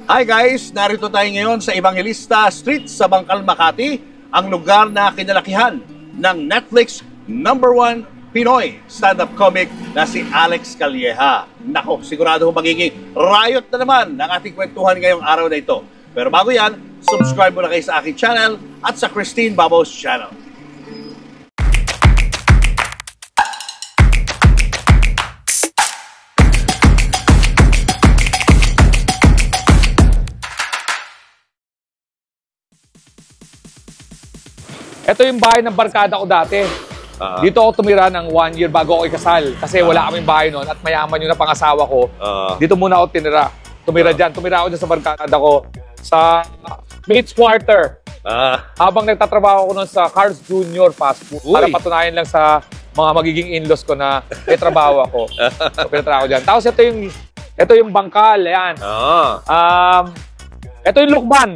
Hi guys! Narito tayo ngayon sa Evangelista Street sa Bangkal, Makati, ang lugar na kinalakihan ng Netflix #1 Pinoy stand-up comic na si Alex Calleja. Nako, sigurado magiging riot na naman ng ating kwentuhan ngayong araw na ito. Pero bago yan, subscribe mo na kayo sa aking channel at sa Christine Babos channel. Ito yung bahay ng barkada ko dati. Dito ako tumira ng 1 year bago ako ikasal. Kasi wala kaming bahay noon at mayaman yung napangasawa ko. Dito muna ako tumira dyan. Tumira ako dyan sa barkada ko sa Mates Quarter. Habang nagtatrabaho ko noon sa Cars Junior Fast Food. Para patunayan lang sa mga magiging in-laws ko na may trabaho ako. So, pinatrabaho ko dyan. Tapos ito yung bangkal. Ayan. Ito yung lukban.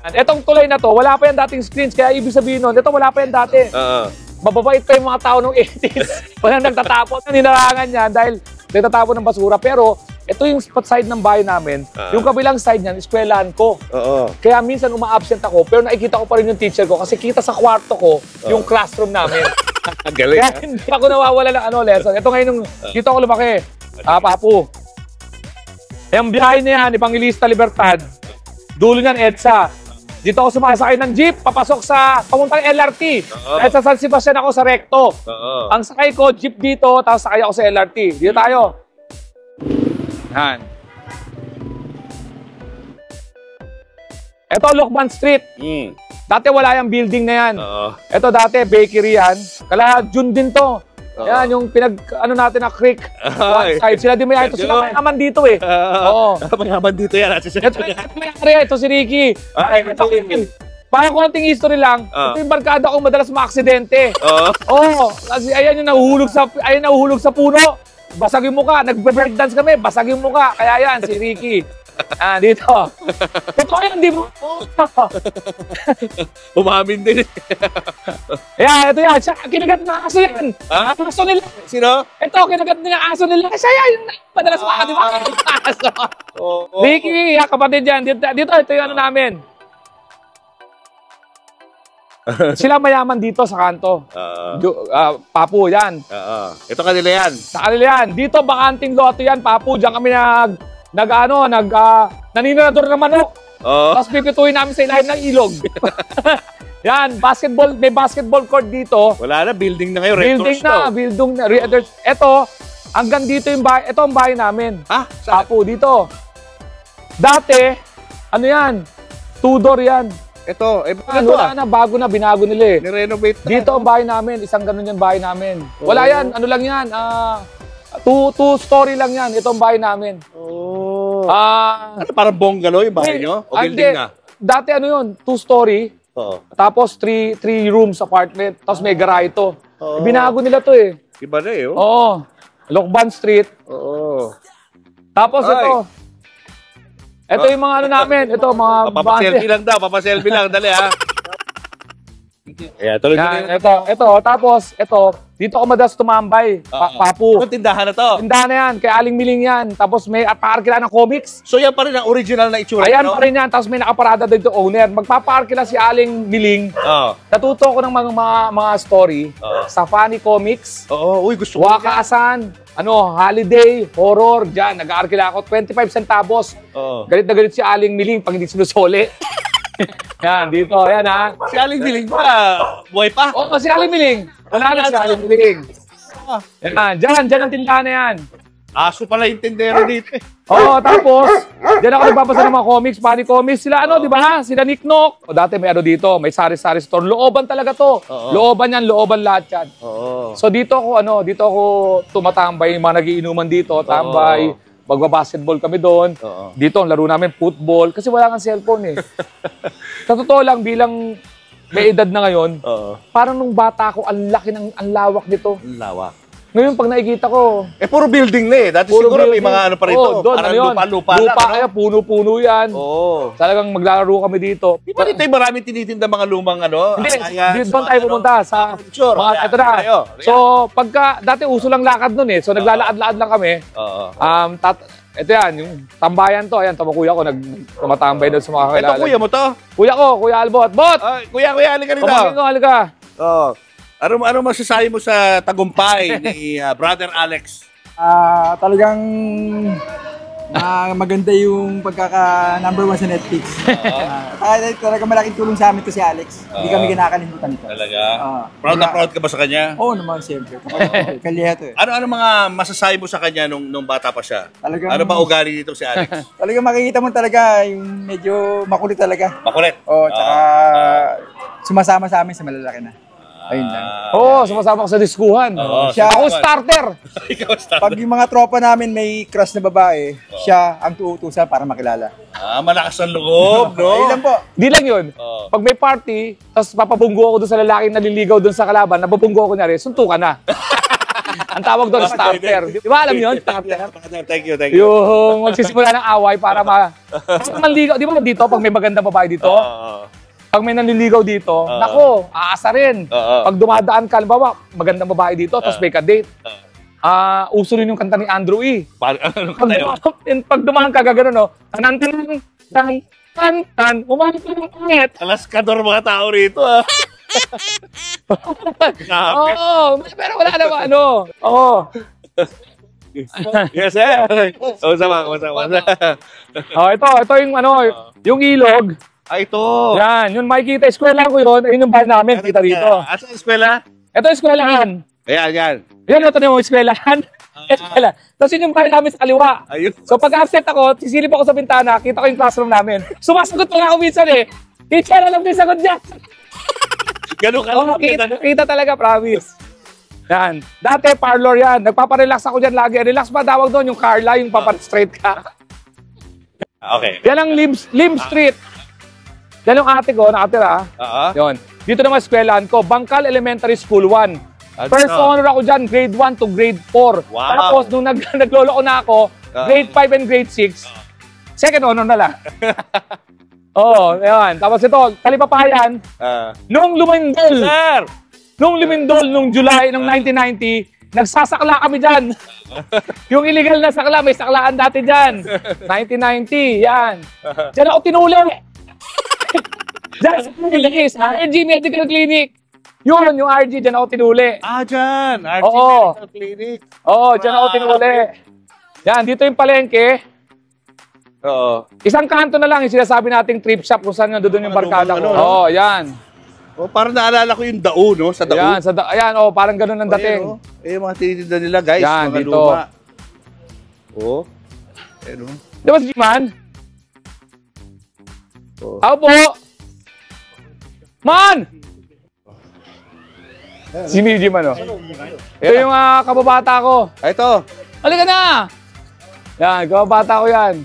Etong tulay na to, wala pa yan dating screens, kaya ibig sabihin nun, ito wala pa yan dati. Mababait pa yung mga tao ng 80s. Walang nagtatapon, ninarangan yan dahil nagtatapon ng basura. Pero ito yung spot side ng bahay namin, yung kabilang side niyan, eskwelahan ko. Kaya minsan uma-absent ako, pero nakikita ko pa rin yung teacher ko kasi kita sa kwarto ko yung classroom namin. Galing. Kaya hindi ako nawawala ng lesson. Ito ngayon, dito ako lumaki. Papu. Yung biyahe na yan, Evangelista Libertad. Dulo niyan, EDSA. Dito ako sumasakay ng jeep, papasok sa pamuntang LRT. Dahil sa San Sebastian ako sa Recto. Ang sakay ko, jeep dito, tapos sakay ako sa LRT. Dito tayo. Yan. Ito, Lokban Street. Dati wala yung building na yan. Ito dati, bakery yan. Kala June din to. Yan, yung natin na creek. One side. Sila din may ito. Sila mayaman dito eh. Oo. Mayaman dito yan. Ito may ito si Ricky. Parang konting history lang. Ito yung barkada kong madalas maaksidente. Oo. Kasi ayan yung nahuhulog sa puno. Basag yung mukha. Nagbe-breakdance kami. Basag yung mukha. Kaya yan, si Ricky. Dito. Ito yan, di mo. Umamin din. Ito yan. Kinagat na aso yan. Aso nila. Sino? Ito, kinagat na aso nila. Siya yan. Madalas makakadiba aso. Ricky, kapatid yan. Dito, ito yung ano namin. Sila mayaman dito sa kanto. Papu, yan. Ito kanila yan. Sa kanila yan. Dito, bakanting loto yan, Papu. Diyan kami naninanador ng manok. Tapos pipituin namin sa ilalim ng ilog. Yan, basketball, may basketball court dito. Wala na, building na ngayon. Building na. Ito, hanggang dito yung bahay. Ito ang bahay namin. Papu, dito. Dati, ano yan? Tudor yan. Ito, wala na, bago na, binago nila eh. Nirenovate na. Dito ang bahay namin, isang ganun yung bahay namin. Wala yan, ano lang yan, two-story lang yan, ito ang bahay namin. Parang bungalow yung bahay nyo? O building na? Dati ano yun, two-story, tapos three rooms apartment, tapos may garahe ito. Binago nila to eh. Iba na eh. Oo, Lokban Street. Tapos ito. Ito yung mga ano namin, ito mga papaselfie lang daw, papaselfie lang, dali ha. Tuloy. Ito, tapos dito ako madalas tumambay, Papu. Ito tindahan na to? Tindahan na yan, kay Aling Miling yan. Tapos may parkila ng comics. So yan pa rin ang original na itsura? Ayan pa rin yan, tapos may nakaparada dito owner. Magpaparkila si Aling Miling. Natuto ko ng mga story sa Funny Comics. Uy, gusto ko. Wakaasan. Holiday, horror, dyan, nag-aarkila ako, 25 centavos. Galit na galit si Aling Miling pag hindi sinusole. Yan, dito, yan ha. Si Aling Miling pa, buhay pa? Oo, si Aling Miling. Wala na si Aling Miling. Yan, dyan ang tindahan na yan. Aso pala yung tindero dito eh. Tapos, dyan ako nagbabasa ng mga comics, Funny Comics. Sila di ba? Sila Nick Nock. Dati may dito, may sari-sari store. Looban talaga to. Looban yan, looban lahat yan. So dito ako tumatambay, yung mga nagiinuman dito, tambay. Magbabasketball kami doon. Dito ang laro namin, football. Kasi wala kang cellphone eh. Sa totoo lang, bilang may edad na ngayon, parang nung bata ako, ang lawak nito. Ang lawak. Ngayon, pag nakikita ko... puro building na eh. Dati siguro may mga pa rito. Doon, parang lupa-lupa lang. Kaya puno-puno yan. Talagang maglalaro kami dito. Di ba dito yung maraming tinitinda mga lumang Hindi, doon tayo pumunta sa... Ito na. So, dati uso lang lakad nun eh. So, naglalakad-lakad lang kami. ito yan, yung tambayan to. Ayan, tama kuya ko, tumatambay doon sa mga kakilala. Ito kuya mo to? Kuya ko, Kuya Albot. Bot! Kuya, halika dito. Pamangkin ko, halika. Oh. Ano masasabi mo sa tagumpay ni Brother Alex? Talagang maganda yung pagkaka-number 1 sa Netflix. Talagang malaking tulong sa amin to si Alex. Hindi kami kinakalimutan ito. Talaga? Proud na proud ka ba sa kanya? Oo naman, siyempre. Kaliya to eh. Ano mga masasabi mo sa kanya nung bata pa siya? Talagang, ano ba ugali dito si Alex? Talagang makikita mo talaga yung medyo makulit talaga. Makulit? Oo, tsaka sumasama sa amin sa malalaki na. Ayun lang. Oo, sumasama ko sa diskuhan. Siya, Ako starter. Ikaw starter. Pag yung mga tropa namin may crush na babae, siya ang tuutusan para makilala. Malakas ang loob, no? Ayun lang po. Di lang yun. Pag may party, tapos papabunggo ako doon sa lalaking naliligaw doon sa kalaban, nababunggo ako niya rin, suntukan na. Ang tawag doon, starter. Di ba alam yun? Starter. Thank you. Yung magsisimula ng away para manligaw. Di ba dito, pag may magandang babae dito, pag may nanliligaw dito, nako, aasa rin. Pag dumadaan ka, halimbawa, magandang babae dito, tapos may ka-date. Uso rin yung kanta ni Andrew E. Pag dumaan ka, gagano, no? Umamit ka ng pangit. Alaskador mga tao rito, Oo, pero wala naman, ano. Oo. Yes, sir. Sama. Ito yung, yung ilog. Ito. Yan, yun makikita, eskwelahan ko yun. Ayun yung bahay namin, kita dito. Asa eskwela? Ito yung eskwelahan. Ayan. Yan, ito na yung eskwelahan. Eskwela. Tapos yun yung bahay namin sa kaliwa. Ayun. So pag absent ako, sisilip ako sa bintana, kita ko yung classroom namin. Sumasagot pa nga ako minsan eh. Teacher, alam ko yung sagot niya. Ganun ka lang. Kita talaga, promise. Yan. Dati, parlor yan. Nagpaparelax ako dyan lagi. Relax ba tawag doon? Yung Carla, yung papastraight ka. Okay. Yan ang Lim Street. Yan yung ate ko, nakatira. Yun. Dito naman eskwelahan ko, Bangkal Elementary School 1. First honor ako dyan, grade 1 to grade 4. Wow. Tapos, nung naglolo ko na ako, grade 5 and grade 6, second honor na lang. Oo, yan. Tapos ito, Kalipapayan, nung lumindol, nung July, nung 1990, nagsasakla kami dyan. Yung illegal na sakla, may saklaan dati dyan. 1990, yan. Diyan ako tinuli. Diyan sa Philippines, RG Medical Clinic. Yun, yung RG, diyan ako tinuli. Dyan. RG Medical Clinic. Oo, diyan ako tinuli. Yan, dito yung palengke. Oo. Isang kanto na lang yung sinasabi nating trip shop kung saan doon yung barkada ko. Oo, yan. Parang naalala ko yung dao, no? Sa dao. Yan, ayan, parang ganun ang dating. Yung mga tinitinda nila, guys. Yan, mga dito. luma. Di ba si G-Man? Ako po! Man! Si G-Man, oh. Ito yung kababata ko. Ito. Halika na! Yan, kababata ko yan.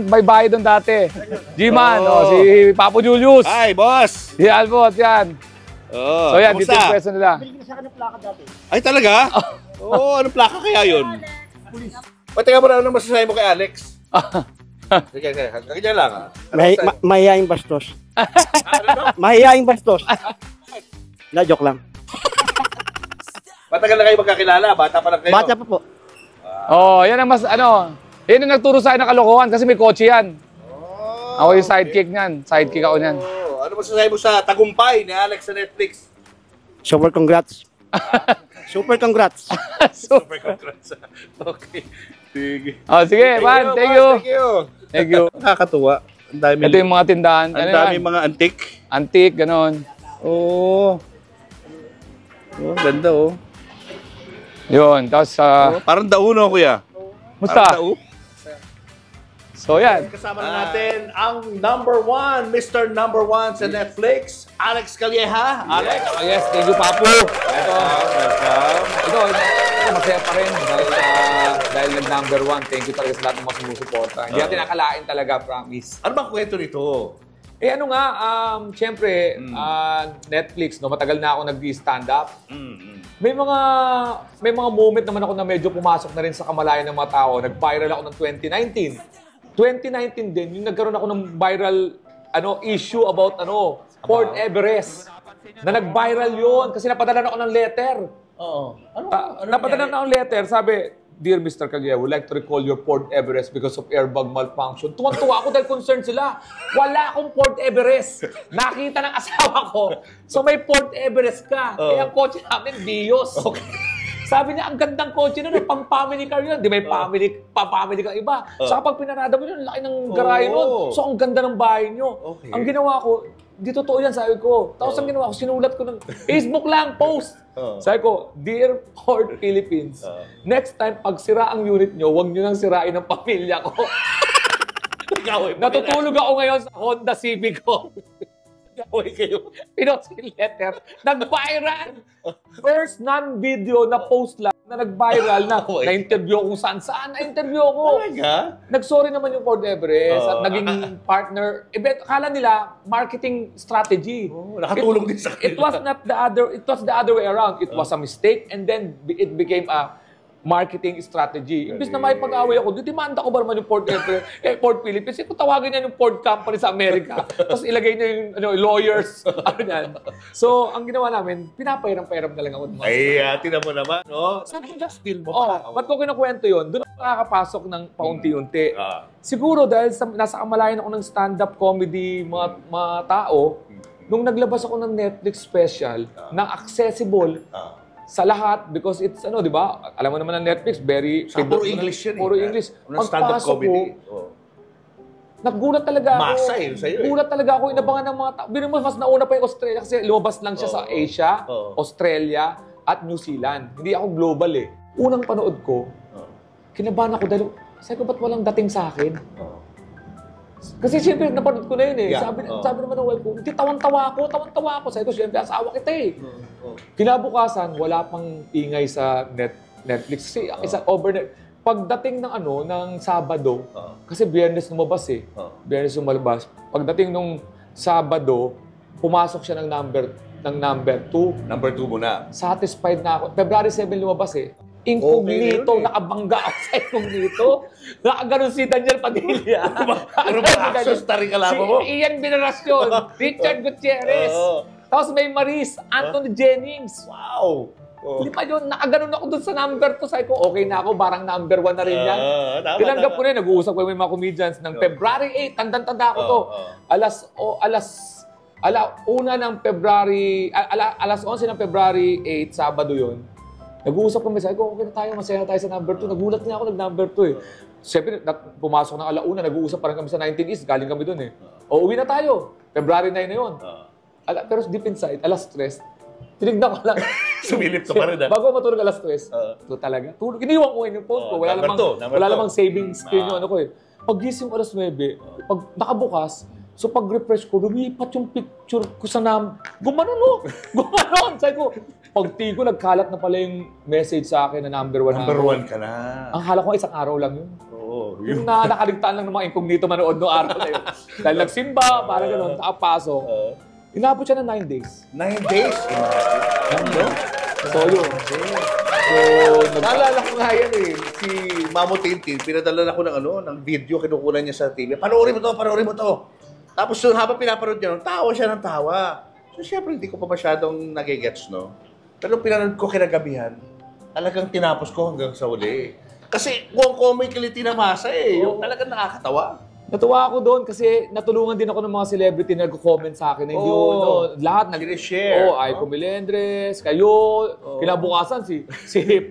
May bahay doon dati. G-Man, si Papo Julius. Hi, boss! Si Albot, yan. So yan, dito yung pwesto nila. Ay, talaga? Anong plaka kaya yun? Teka mo na, ano masasabi mo kay Alex? Sige, kanya lang. Mahihaing bastos. Mahihaing bastos. Na, joke lang. Matagal na kayo magkakilala, bata pa lang kayo. Bata pa po. Yan ang yan ang nagturo sa akin ng kalokohan kasi may kotse yan. Ako yung sidekick niyan. Sidekick ako niyan. Ano masasabi mo sa tagumpay ni Alex sa Netflix? Super congrats. Super congrats. Super congrats. Okay. Sige. Sige, man. Thank you. Thank you. Nakakatuwa. Ito yung mga tindahan. Ang dami mga antik. Antik, ganon. Ganda Yun, tapos parang dauno, kuya. musta? So yan. Kasama na natin ang #1, Mr. #1 sa Netflix, Alex Calleja. Alex. Yes, thank you, Papo. Ito, masaya pa rin dahil nag-1. Thank you talaga sa lahat ng mga sumusuporta. Hindi natin nakalain talaga, promise. Ano bang kwento nito? Siyempre, Netflix, matagal na ako nag-stand up. May mga moment naman ako na medyo pumasok na rin sa kamalayan ng mga tao. Nag-viral ako ng 2019. 2019 din, yung nagkaroon ako ng viral issue about Fort Everest. Na nag-viral yun kasi napadala ako ng letter. Oo. Napadala na ako ng letter, sabi, Dear Mr. Calye, would like to recall your Port Everest because of airbag malfunction. Tuwan-tuwa ako dahil concerned sila. Wala akong Port Everest. Nakita ng asawa ko. So may Port Everest ka. Kaya ang kotse namin, Vios. Okay. Sabi niya, ang gandang kotse nun, pang family car yun. Di may family ka iba. So kapag pinarada mo yun, laki ng garahe nun. So ang ganda ng bahay nyo. Okay. Ang ginawa ko, di totoo yan, sabi ko. Tapos ang ginawa ko, sinulat ko ng Facebook lang, post. Sabi ko, Dear Port Philippines, next time, pag sira ang unit nyo, huwag nyo nang sirain ang pamilya ko. Natutulog ako ngayon sa Honda Civic ko. Gawin kayo. Pinosil letter. Nag-viral. First non-video na post lang na nag-viral na na-interview kung saan-saan. Na-interview ko. Talaga? Nag-sorry naman yung Port Everest at naging partner. Akala nila, marketing strategy. Nakatulong din sa kanila. It was the other way around. It was a mistake and then it became a marketing strategy. Imbis na may pag-away ako, demanda ko ba naman yung Port Everest, Port Philippines? Kung tawagin niya yung Port Company sa Amerika, tapos ilagay niya yung lawyers, So, ang ginawa namin, pinapairam-pairam na lang ako. Ay, tinan mo naman, no? So, still mo pa. Ba't ko kinukwento yun? Doon ako nakakapasok ng paunti-unti. Siguro dahil nasa kamalayan ako ng stand-up comedy mga tao, nung naglabas ako ng Netflix special, na accessible, sa lahat because it's di ba? Alam mo naman ang Netflix very puro English yun. Puro English. Ang stand-up comedy. Naggulat talaga ako. Masa yun sa'yo. Gulat talaga ako. Inabangan ng mga tao. Bino mo, mas nauna pa yung Australia kasi lumabas lang siya sa Asia, Australia, at New Zealand. Hindi ako global eh. Unang panood ko, kinabahan ako dahil, sabi ko, ba't walang dating sa akin? Kasi siyempre, napanood ko na yun eh. Sabi naman ng wife ko, hindi, tawan-tawa ako. Sabi ko, siyempre, asawa kita eh. Kinabukasan, wala pang ingay sa Netflix. Kasi overnight, pagdating ng Sabado, kasi Biyernes lumabas eh. Biyernes lumalabas. Pagdating nung Sabado, pumasok siya ng number 2. Number 2 mo na. Satisfied na ako. February 7 lumabas eh. Incognito, nakabangga ako sa Incognito. Nakaganon si Daniel Padilla. Pero ba-access taring kalaban mo? Si Ian Veneracion, Richard Gutierrez. Tapos may Maris, Anthony Jennings. Wow! Hindi pa yun, nakaganon ako dun sa number 2. Sabi ko, okay na ako, parang number 1 na rin yan. Tinanggap ko na yun, nag-uusap ko yung mga comedians ng February 8, tanda-tanda ako to. Una ng February, alas 11 ng February 8, Sabado yun. Nag-uusap kami, sabi ko, okay na tayo, masaya na tayo sa number 2. Nagulat niya ako, nag-number 2 eh. Siyempre, pumasok ng alauna, nag-uusap pa rin kami sa 19 East, galing kami dun eh. O, uwi na tayo. February 9 na yun. Pero deep inside, alas 3, tinignan ko lang. Sumilip ka pa rin. Bago matulog alas 3. Ito talaga. Iniwan ko yung phone ko. Wala lamang saving screen yung ko eh. Pag-gising ko alas 9, pag nakabukas, so pag-refresh ko, lumipat yung picture ko sa Gumanon. Sabi ko, pag-tingin ko, nagkalat na pala yung message sa akin na number 1. Number 1 ka na. Ang hala ko, isang araw lang yun. Oo. Yung nakaligtaan lang ng mga incognito manood no araw na yun. Dahil nagsimba, parang gano'n, nakapasok. Inabot siya ng 9 days. 9 days? So, yun. Naalala ko nga yan eh. Si Mamo Tintin, pinadala na ko ng video, kinukunan niya sa TV. Panoorin mo to. Tapos yun, habang pinaparod niya, tawa siya ng tawa. So, syempre, hindi ko pa masyadong nagigets, no? Pero pinanood ko kinagabihan, talagang tinapos ko hanggang sa uli. Kasi kung comically tinamasa eh, yung talagang nakakatawa. Natuwa ako doon kasi natulungan din ako ng mga celebrity na nag-comment sa akin. Hindi lahat nag-share. Aiko Melendres, kayo, kinabukasan si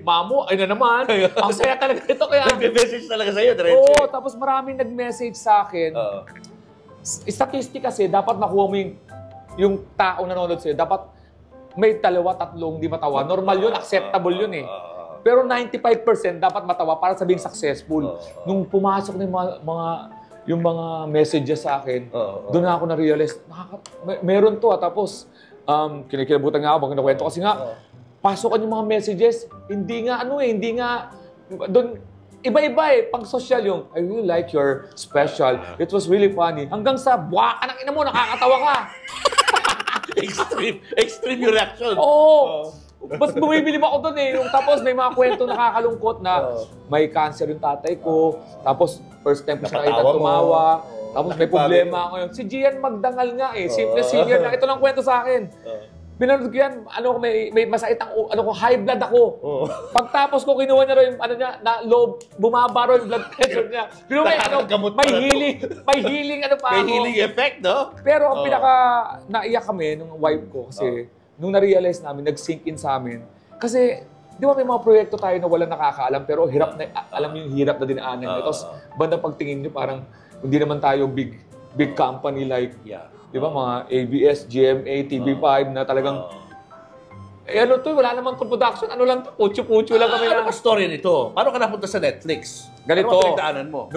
Mamo, ay na naman. Ang saya talaga ito kaya. Nag-message talaga sa'yo, diretso. Tapos maraming nag-message sa akin. Statistic kasi, dapat nakuha mo yung tao na nanonood sa'yo. Dapat may 2-3 di matawa. Normal yun, acceptable yun eh. Pero 95% dapat matawa para sabing successful. Nung pumasok na yung mga messages sa akin, doon na ako na-realize, meron to. Tapos, kinikilabutan nga ako, kinukwento kasi nga, pasokan yung mga messages, hindi nga, doon, iba-iba eh, pang social yung, I really like your special, it was really funny. Hanggang sa, buwaka ng ina mo, nakakatawa ka. Extreme yung reaction. Oo. Mas bumibili ako doon eh. Tapos may mga kwento nakakalungkot na may cancer yung tatay ko. Tapos first time ko siya nakita tumawa. Tapos may problema ako yun. Si Gian Magdangal nga eh. Simple senior na. Ito lang kwento sa akin. Pinanood ko yan, may masakit high blood ako. Oo. Pagtapos ko, kinuha niya rin yung, na low, bumaba rin yung blood pressure niya. Pero may healing, pa May ako. healing effect, no? Pero ang naiyak kami nung wife ko kasi nung na-realize namin, nag-sink in sa amin. Kasi, di ba may mga proyekto tayo na walang nakakaalam pero alam yung hirap na dinaanan nyo. Tapos, bandang pagtingin nyo parang hindi naman tayo big company like, di ba, mga ABS, GMA, TV5 na talagang, wala naman production, lang to, pucho-pucho lang kami Ano story nito? Paano ka napunta sa Netflix? Ganito, ano pinagdaanan mo?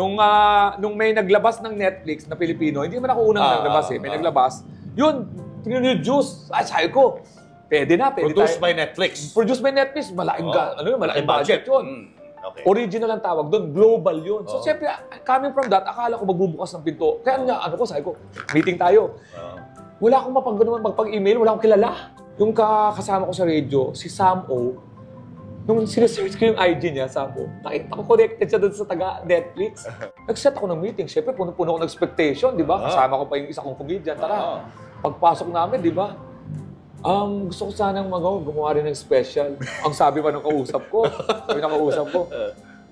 Nung may naglabas ng Netflix na Pilipino, hindi naman ako unang naglabas may naglabas, yun, Juice, sabi ko, pwede Produced tayo. by Netflix. Produced by Netflix, malaking budget yun. Okay. Original ang tawag doon, global yun. So, siyempre, coming from that, akala ko magbubukas ng pinto. Kaya sabi ko, meeting tayo. Wala akong magpag-email, wala akong kilala. Yung kasama ko sa radio, si Sam O, nung sinesearch ko yung IG niya, Sam O, nakita ko connected siya doon sa taga-Netflix. Nag-set ako ng meeting. Siyempre, puno-puno ko ng expectation, di ba? Kasama ko pa yung isa kong comedian. Tara, pagpasok namin, di ba? Gusto ko sanang gumawa rin ng special. Ang sabi pa ng kausap ko,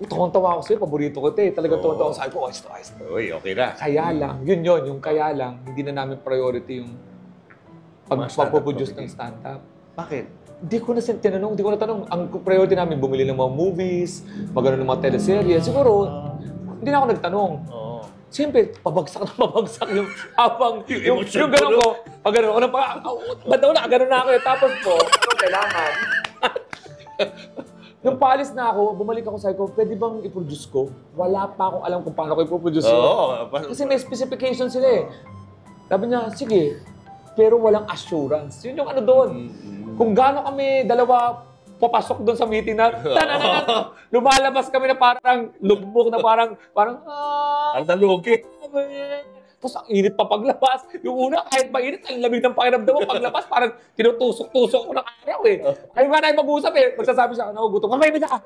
tawang-tawa ako sa'yo, paborito ko ito. Talagang tawang-tawa. Sabi ko, ayos. Uy, okay na. Kaya lang, yung kaya lang, hindi na namin priority yung pagpuproduce ng stand-up. Bakit? Hindi ko na tanong. Ang priority namin, bumili ng mga movies, magano ng mga teleserye. Siguro, hindi na ako nagtanong. Siyempre, pabagsak yung habang, yung gano'n ko, pag gano'n na ako. Tapos po, kailangan. Nung paalis na ako, bumalik ako, sabi ko, pwede bang i-produce ko? Wala pa akong alam kung paano ko i-produce yun. Kasi may specification sila eh. Sabi niya, sige, pero walang assurance. Yun yung doon. Kung gaano kami dalawa papasok doon sa meeting na, lumalabas kami na parang lookbook na parang, ang nalugi. Tapos ang init pa paglabas. Yung una, kahit mainit, ang lamig ng pakiramdam mo. Paglabas, parang tinutusok-tusok ko ng araw eh. Ayaw nga tayo mag-usap eh. Magsasabi siya, gutom ka, may ka.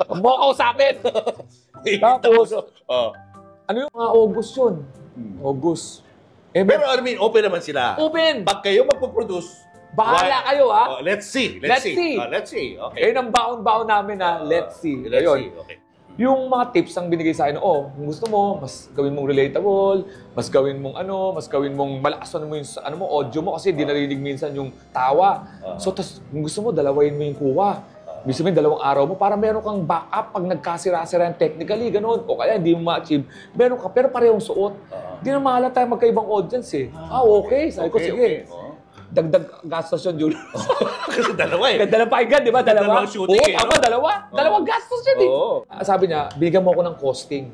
Ang mo kausapin. Tapos, yung mga August yun? August. Pero open naman sila. Open! Pag kayo magpo-produce, bahala kayo, ha? Let's see. Let's see. Okay. Ayun ang baon-baon namin na let's see. Ayun. Okay. Yung mga tips ang binigay sa akin, kung gusto mo, mas gawin mong relatable, mas gawin mong malakasan mo yung audio mo kasi di narinig minsan yung tawa. So, kung gusto mo, dalawain mo yung kuha. Ibig sabihin, 2 araw mo para meron kang backup pag nagkasira-sira technically, ganun. O kaya hindi mo ma-achieve. Meron ka, pero parehong suot. Hindi na mahalata tayo magkaibang audience eh. Okay. Sabi ko, sige. Dagdag gastos yun, Julius. Kasi dalawa eh. Dalang pakinggan, di ba? Dalawa. Dalawang shooting eh. Oo, dalawa. Dalawang gastos yun eh. Sabi niya, bigyan mo ako ng costing.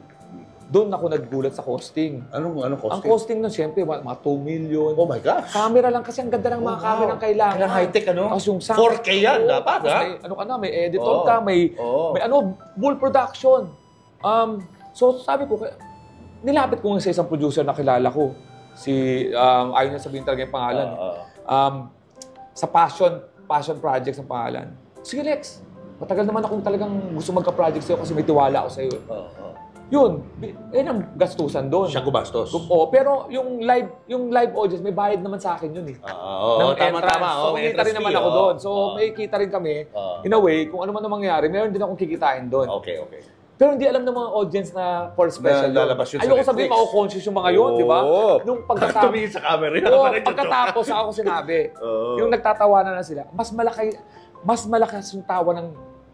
Doon ako naggulat sa costing. Anong costing? Ang costing nun, siyempre, mga 2 million. Oh my gosh. Camera lang kasi ang ganda ng mga camera ang kailangan. Kailangan high-tech, Tapos yung sound. 4K yan, dapat, ha? May editor ka, may full production. So, sabi ko, nilapit ko nga sa isang producer na kilala ko. Ayaw niya sabihin talaga yung pangalan. Sa passion projects ang pangalan. Sige, Lex. Matagal naman akong talagang gusto magka-project sa'yo kasi may tiwala ako sa'yo. Yun ang gastusan doon. Siya gumastos. Pero yung live audience, may bayad naman sa akin yun eh. Tama. So, kumita rin naman ako doon. So, may kita rin kami. In a way, kung ano man ang mangyari, meron din akong kikitain doon. Okay. Pero hindi alam ng mga audience na for special Na lalabas yun sa Ayoko Netflix. sabihin, mako-conscious yung mga yun, di ba? Nung pagkatapos, tumingin sa camera. pagkatapos ako sinabi, yung nagtatawanan na sila, mas malakas yung tawa ng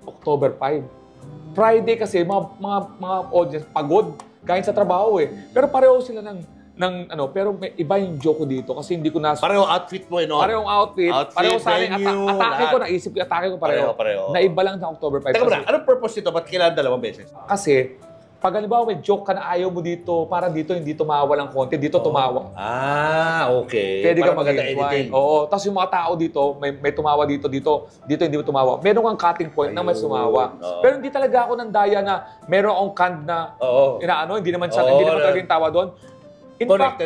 October 5. Friday kasi, mga audience, pagod, galing sa trabaho eh. Pero pareho sila pero may iba yung joke ko dito kasi hindi ko Pareho outfit mo eh, no? Parehong outfit, pareho sa akin, venue, atake ko, naisip ko, atake ko pareho. Naiba lang sa October 5. Teka muna, anong purpose nito? Ba't kailangan 2 beses? Kasi, pag halimbawa may joke ka na ayaw mo dito, parang dito hindi tumawa ng konti, dito tumawa. Okay. Pwede ka Para maganda mag-editing. Oo. Tapos yung mga tao dito, may tumawa dito hindi mo tumawa. Meron kang cutting point na may tumawa. Pero hindi talaga ako ng daya na meron akong canned na hindi naman talaga yung tawa doon. In fact,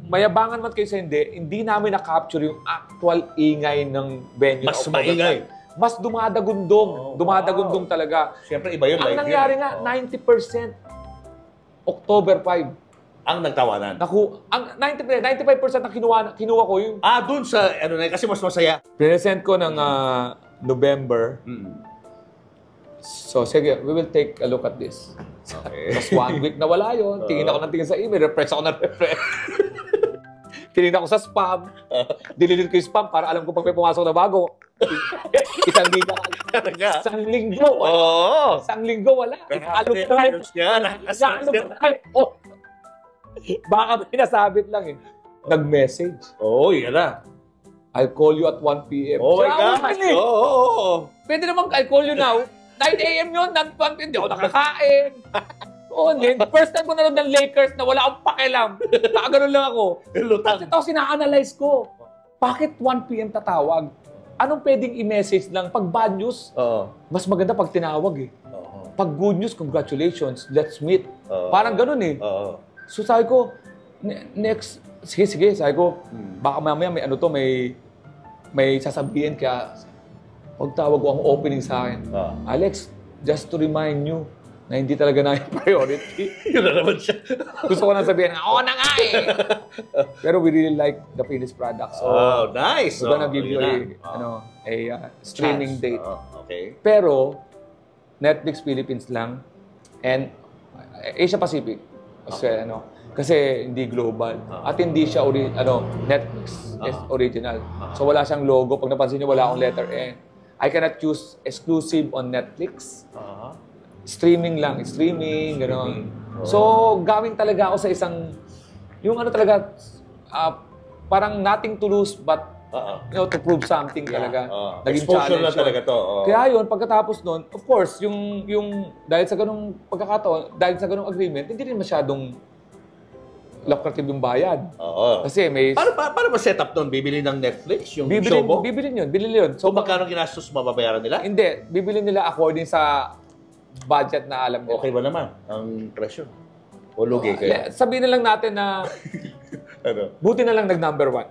mayabangan man kayo sa hindi namin na-capture yung actual ingay ng venue. Mas maingay. Mas dumadagundong talaga. Siyempre, iba yun. Ang nangyari nga, 90% October 5. ang nagtawanan. Ang 95% ng kinuha ko yung Dun sa, kasi mas masaya. present ko ng November. So, sige, we will take a look at this. Okay. Tapos 1 week na wala yun. Tingin ako ng tingin sa email. Refresh ako ng refresh. Tinignan ko sa spam. Dililit ko yung spam para alam ko pag may pumasok na bago. Isang liga. Isang linggo. Oo. Isang linggo wala. Alok na. Oh. Baka pinasabit lang eh. Nag-message. Yan na. I'll call you at 1 p.m. Oh my Siya, God. eh. Oo. Pwede naman, I'll call you now. 9 a.m. yun, 1 p.m. Hindi ako nakakain. First time ko na ng Lakers na wala akong pakialam. Nakaganon lang ako. Lutang. Kasi ito, sina-analyze ko. Bakit 1 p.m. tatawag? Anong pwedeng i-message lang? Pag bad news, mas maganda pag tinawag eh. Pag good news, congratulations, let's meet. Parang ganun eh. So sabi ko, next, sige, sabi ko, baka mamaya may sasabihin kaya pagtawag ko ang opening sa akin. Alex, just to remind you na hindi talaga na yung priority. Yun na naman siya. Gusto ko nang sabihin, oo na nga eh. Pero we really like the finished product. So, nice. we're gonna give you a streaming date. Okay. Pero, Netflix Philippines lang and Asia Pacific. Kasi hindi global. At hindi siya Netflix is original. So wala siyang logo. Pag napansin niyo, wala akong letter N. I cannot choose exclusive on Netflix. Streaming lang. Streaming, gano'n. So, gawin talaga ako sa isang, parang nothing to lose but to prove something talaga. Naging Exposure challenge na talaga to. Kaya yun, pagkatapos nun, of course, yung dahil sa ganung pagkakataon, dahil sa ganung agreement, hindi rin masyadong lucrative yung bayad. Kasi may... Paano ba set up doon? Bibili ng Netflix? Yung show mo? Bibili yun. So, magkano ginastos mababayaran nila? Hindi. Bibili nila according sa budget na alam nila. Okay ba naman ang presyo? O lugi kayo? Sabihin na lang natin na buti na lang nag-number 1.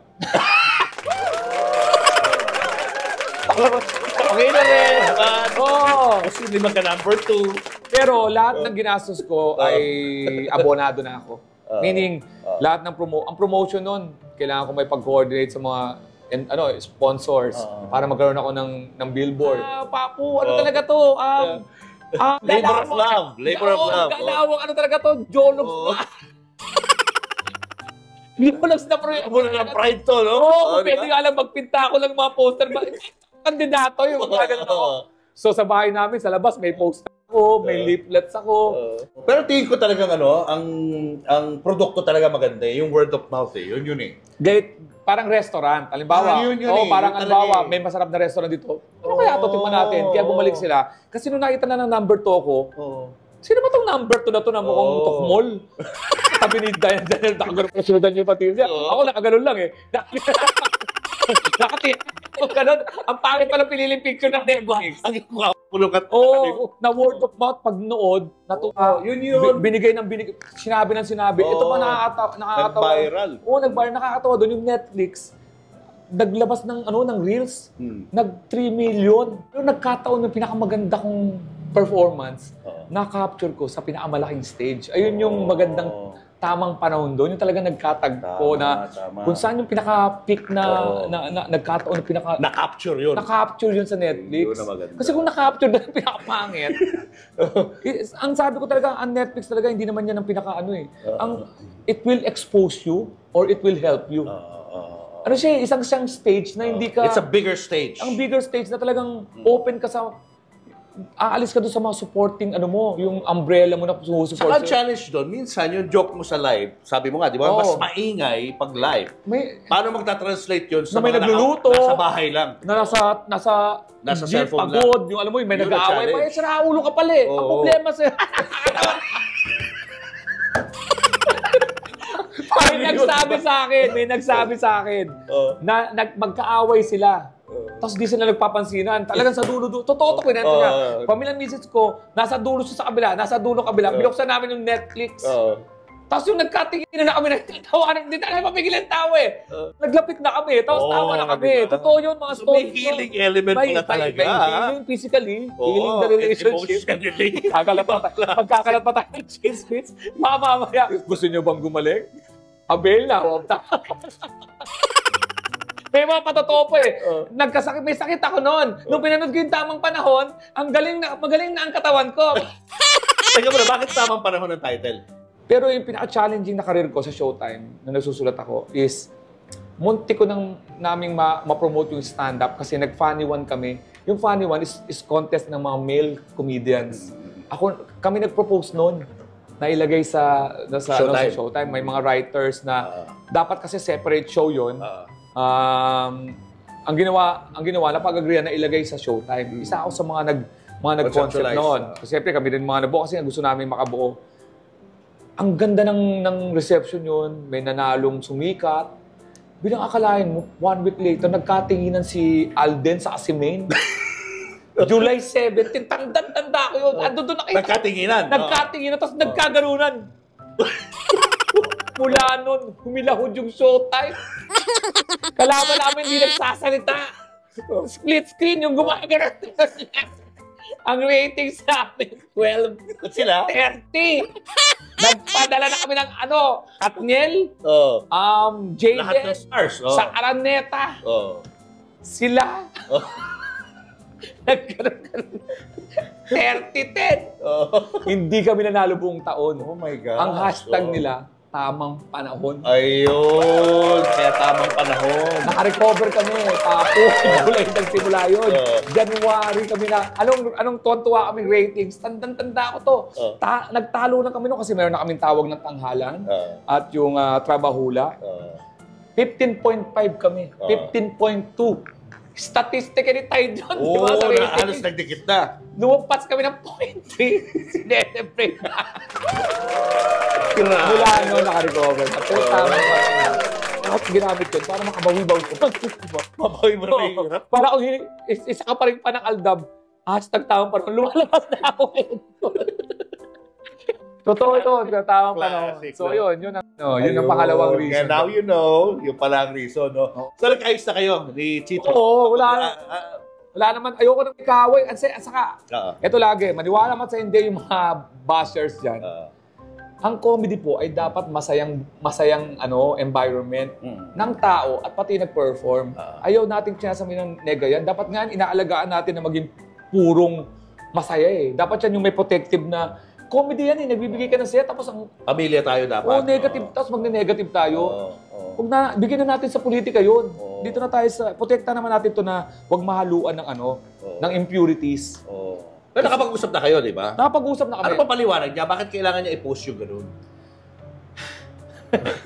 Okay na rin. Kasi hindi magka-number 2. Pero lahat ng ginastos ko ay abonado na ako. Meaning, lahat ng ang promotion nun, kailangan ko may pag-coordinate sa mga sponsors para magkaroon ako ng billboard. Papu, talaga to? Labor of love. Galawang talaga to? Jologs. Jologs na proyekto. Muna ng pride to, no? Pwede nga lang magpinta ako ng mga poster. Kandidato yung mga ganun. So sa bahay namin, sa labas, may poster ako, may leaflets ako. Pero tingin ko talagang ang produkto talaga maganda yung word of mouth eh. Yun eh. Parang restaurant. Halimbawa, parang halimbawa, may masarap na restaurant dito. Ano kaya ito? Tingnan natin. Kaya bumalik sila. Kasi nung nakita na ng number 2 ako, sino ba itong number 2 na ito na mukhang tukmol? Sabi ni Daniel, nakaganon pa sinudan yung pati niya. Ako nakaganon lang eh. Ang pangit palang piniling picture ng Netflix. Ang pulukat. Na word of mouth pag nood, yun. binigay. Sinabi. Ito pa nakakatawa. Nag-viral. Nag-viral. Nakakatawa doon yung Netflix. Naglabas ng reels. Nag 3 million. Pero nagkataon ng pinakamaganda kong performance, na-capture ko sa pinakamalaking stage. Ayun yung magandang tamang panahon doon. Yung talaga nagkatagpo na kung saan yung pinaka-peak na nagkataon na pinaka... Na-capture yun. Na-capture yun sa Netflix. Kasi kung na-capture na yung pinaka-pangit, ang sabi ko talaga, ang Netflix talaga, hindi naman yan ang it will expose you or it will help you. Isang stage na hindi ka... It's a bigger stage. Ang bigger stage na talagang open ka sa... Aalis ka doon sa mga supporting yung umbrella mo na sumusupport. Saka challenge doon, minsan yung joke mo sa live, sabi mo nga, di ba, mas maingay pag live. Paano magta-translate yun sa may mga nagluluto, nasa bahay lang? Nasa cellphone pagod, lang. May nag-aaway pa, sira ulo ka pala eh. Ang problema sa'yo. May nagsabi sa akin na magkaaway sila. Tapos di sila nagpapansinan. Talagang sa dulo. Totoo ito, kwento niya. Pamilang misis ko, nasa dulo siya sa kabila, binuksan namin yung Netflix. Tapos yung nagkatingin na kami, nagtatawanan, hindi na mapigilan tao eh. Naglapit na kami, tapos tawa na kami. diba? Totoo yun, mga So, stories. may healing element pala talaga. May healing physically, healing the relationship. Magkakalat pa tayo ng chismis. Mamamaya, gusto nyo bang gumaling? Abel na, huwag may mga patotoo po eh. Nagkasakit, may sakit ako noon. Nung pinanood ko yung tamang panahon, magaling na ang katawan ko. Teka muna, bakit tamang panahon ng title? Pero yung pinaka-challenging na career ko sa Showtime, na nagsusulat ako, is munti ko naming ma-promote yung stand-up kasi nag-funny one kami. Yung funny one is contest ng mga male comedians. Kami nag-propose noon na ilagay sa Showtime. May mga writers na dapat kasi separate show yon. Ang ginawa na pag-agreean na ilagay sa Showtime. Isa ako sa mga nag-concept noon. Kasi siyempre kami din mga nabuo kasi gusto namin makabuo. Ang ganda ng reception yun. May nanalong sumikat. Bilang akalain mo, 1 week later, nagkatinginan si Alden sa Asimain. July 17, tanda ko yun. Ando doon nakita. Nagkatinginan. Nagkatinginan, tapos nagkaganunan. Mula nun, humilahod yung Showtime. Kalaban namin, hindi nagsasalita. Split screen yung gumagana. Ang rating sa amin, 12. Sila? 30. Nagpadala na kami ng Katniel, Jaden, lahat ng stars. sa Araneta. Sila. Nagkaroon. 30-10. Hindi kami nanalo buong taon. Oh my God. Ang hashtag nila, tamang panahon. Ayun, kaya tamang panahon. Naka-recover kami. Tapos, nagsimula yun. January kami na, anong tuwan-tuwa kaming ratings. Tanda ko to. Nagtalo na kami no kasi meron na kaming tawag ng tanghalan. At yung trabahula. 15.5 kami. 15.2. Statistically tayo doon. Oo, halos nagdikit na. Lumampas kami ng 0.3. Sineseprate na. Mula naka-recover. Pero tama pa. At ginamit ko para makabawi-bawi ko. Mabawi mo na may hirap. Para kung isa ka pa rin pa ng Aldab, hashtag tamang panahon, lumalabas na ako. Totoo ito, tamang panahon. So yun ang pangalawang reason. Now you know, yung palang reason, no? So nagkaayos na kayo ni Chito? Oo, wala naman. Ayoko nang ikaway. At saka, ito lagi, maniwala man sa hindi yung mga bashers dyan. Ang comedy po ay dapat masayang environment ng tao at pati nag-perform. Ayaw natin sinasabi ng nega yan. Dapat nga inaalagaan natin na maging purong masaya eh. Dapat yan yung may protective na comedy yan eh. Nagbibigay ka ng saya tapos ang... Pamilya tayo dapat. Negative. Tapos magne-negative tayo. Huwag na, bigyan na natin sa politika yun. Dito na tayo sa... Protekta naman natin to na huwag mahaluan ng ng impurities. Pero nakapag-usap na kayo, di ba? Nakapag-usap na kami. Ano pa paliwanag niya? Bakit kailangan niya i-post yung ganun?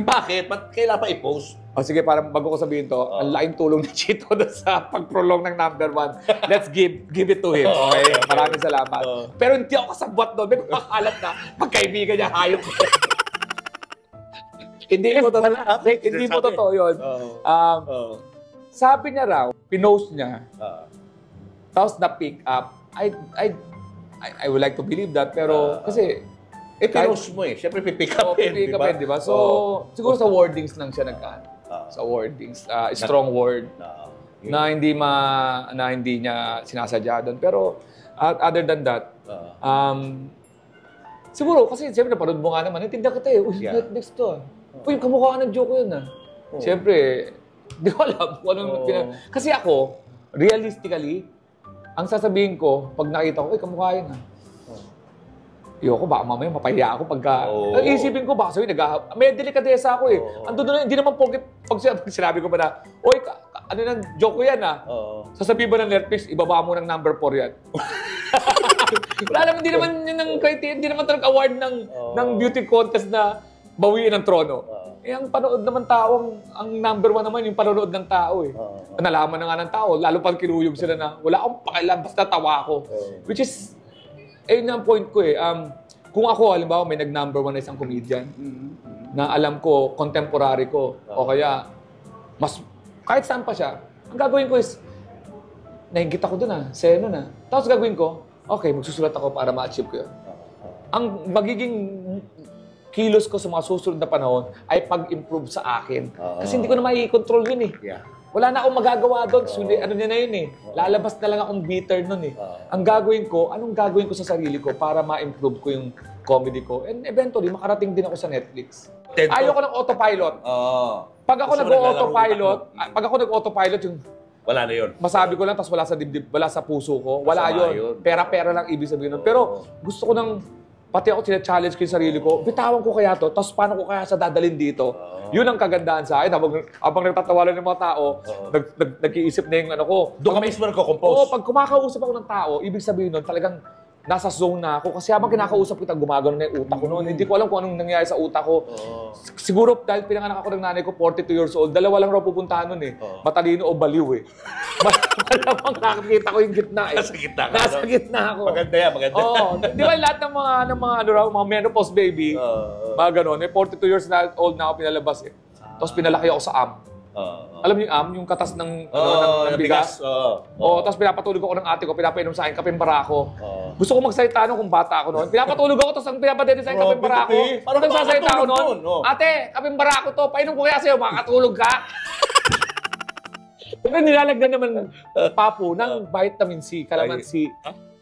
Bakit? Ba't kailangan pa i-post? Sige, parang bago ko sabihin to, ang laking tulong ni Chito sa pag-prolong ng number 1. Let's give it to him. Okay? Maraming salamat. Pero hindi ako kasabwat doon. May kumakalat na magkaibigan niya, hayop. Hindi mo totoo yun. Sabi niya raw, pinost niya, tapos na-pick up. I would like to believe that, pero kasi... pinost mo eh. Siyempre, pipick up di ba? So, siguro sa wordings lang siya sa wordings. Strong word. Na hindi niya sinasadya doon. Pero, other than that, siguro, kasi siyempre, napanood mo nga naman, natinda kita eh. Uy, next to. Uy, kamukha ng joke yun Siyempre, di ko alam kung anong kasi ako, realistically, ang sasabihin ko, pag nakita ko, kamukha yun Iyoko, baka mamaya mapahiya ako pagka... Isipin ko, baka sabihin, may delikadesa ako eh. Andun na, hindi naman pag sinabi ko pa na, oy, ano nang joke ko yan Sasabihin ba ng Netflix, ibaba mo ng number 4 yan. Wala naman, hindi naman yun ng criteria, hindi naman talagang award ng beauty contest na bawiin ng trono. Ang panood naman tao, ang number 1 naman yung panonood ng tao eh. Nalaman na nga ng tao, lalo pag kinuyog sila na, wala akong pakialam, basta tawa ako. Which is, yun ang point ko eh. Kung ako, halimbawa, may nag-number 1 na isang comedian, na alam ko, contemporary ko, o kaya, kahit saan pa siya, ang gagawin ko is, nahigit ako dun seno na. Tapos gagawin ko, okay, magsusulat ako para ma-achieve ko yun. Ang magiging kilos ko sa mga susunod na panahon ay pag-improve sa akin. Kasi hindi ko na mai-control yun eh. Yeah. Wala na akong magagawa doon. Ano niya na yun eh. Lalabas na lang akong bitter nun eh. Ang gagawin ko, anong gagawin ko sa sarili ko para ma-improve ko yung comedy ko? And eventually, makarating din ako sa Netflix. Ayoko ng autopilot. Pag ako nag-autopilot, yung wala na yun. masabi ko lang, tapos wala sa dibdib, wala sa puso ko, wala yun. Pera-pera lang ibig sabihin nun. Pero gusto ko nang, pati ako challenge ko yung sarili ko, bitawan ko kaya to, tapos paano ko kaya sa dadalhin dito? Yun ang kagandahan sa akin. Habang nagtatawalan ng mga tao, nag-iisip na yung ano ko. Doon ka mismo nagko-compose. Oo, pag kumakausap ako ng tao, ibig sabihin nun, talagang nasa zone na ako. Kasi habang kinakausap kita, gumagano na yung utak ko noon. Hindi ko alam kung anong nangyayari sa utak ko. Siguro dahil pinanganak ako ng nanay ko, 42 years old, dalawa lang raw pupuntahan nun eh. Matalino o baliw eh. Malamang nakikita ko yung gitna eh. Nasa gitna ka. Nasa gitna ako. Maganda yan, maganda. Oo. Di ba lahat ng mga menopause baby, mga ganon, 42 years old na ako pinalabas eh. Tapos pinalaki ako sa AM. Alam niyo yung AM, yung katas ng bigas? Oo. Tapos pinapatulog ako ng ate ko, pinapainom sa akin, kapeng barako. Gusto ko magsalita nung kung bata ako noon. Pinapatulog ako, tapos ang pinapadede sa akin, kapeng barako. Paano nagsasalita ako noon? Ate, kapeng barako to, painom ko kaya sa'yo, makakatulog ka. Pero nilalagyan naman, Papo, ng vitamin C, calamansi.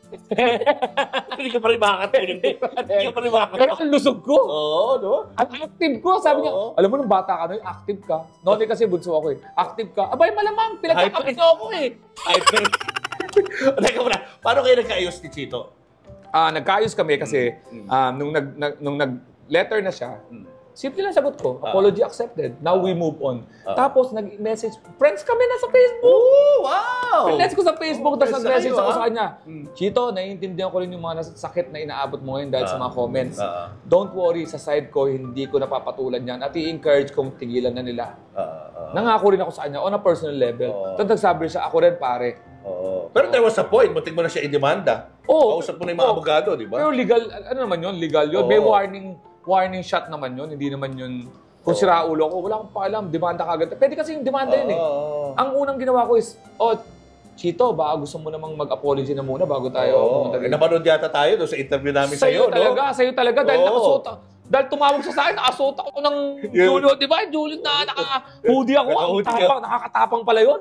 Hindi ka pa rin makakatulog. Hindi ka pa rin makakatulog. Pero ang lusog ko. Oo, no? Ang active ko, sabi niya, alam mo nung bata ka na active ka. Noon kasi bunso ako eh. Active ka. Abay, malamang, pinagkakapit ako eh. Hyper. Teka muna, paano kayo nagkaayos ni Chito? Nagkaayos kami kasi nung nag-letter na siya, simple lang sagot ko, apology accepted. Now we move on. Tapos nag-message, friends kami na sa Facebook. Oh, wow! Friends ko sa Facebook, tapos nag-message ako sa ah. kanya. Chito, naiintindihan ko rin yung mga sakit na inaabot mo ngayon dahil sa mga comments. Don't worry, sa side ko, hindi ko napapatulan yan. At i-encourage kong tigilan na nila. Nangako rin ako sa kanya on a personal level. Tapos nagsabi siya, ako rin pare. Pero there was a point, muntik mo na siya i-demanda. Kausap mo na yung mga abogado, di ba? Pero legal, ano naman yun? Legal yun. May warning shot naman yun. Hindi naman yun, kung sira ulo ko, wala akong paalam, demanda kagad. Pwede kasi yung demanda yun eh. Ang unang ginawa ko is, Chito, baka gusto mo namang mag-apology na muna bago tayo. Napanood yata tayo doon sa interview namin sa'yo, no? Sa'yo talaga, dahil nakasuot. Dahil tumawag siya sa akin, nakasuot ako ng Julio, di ba? Julio na naka-hoodie ako. Nakakatapang pala yun.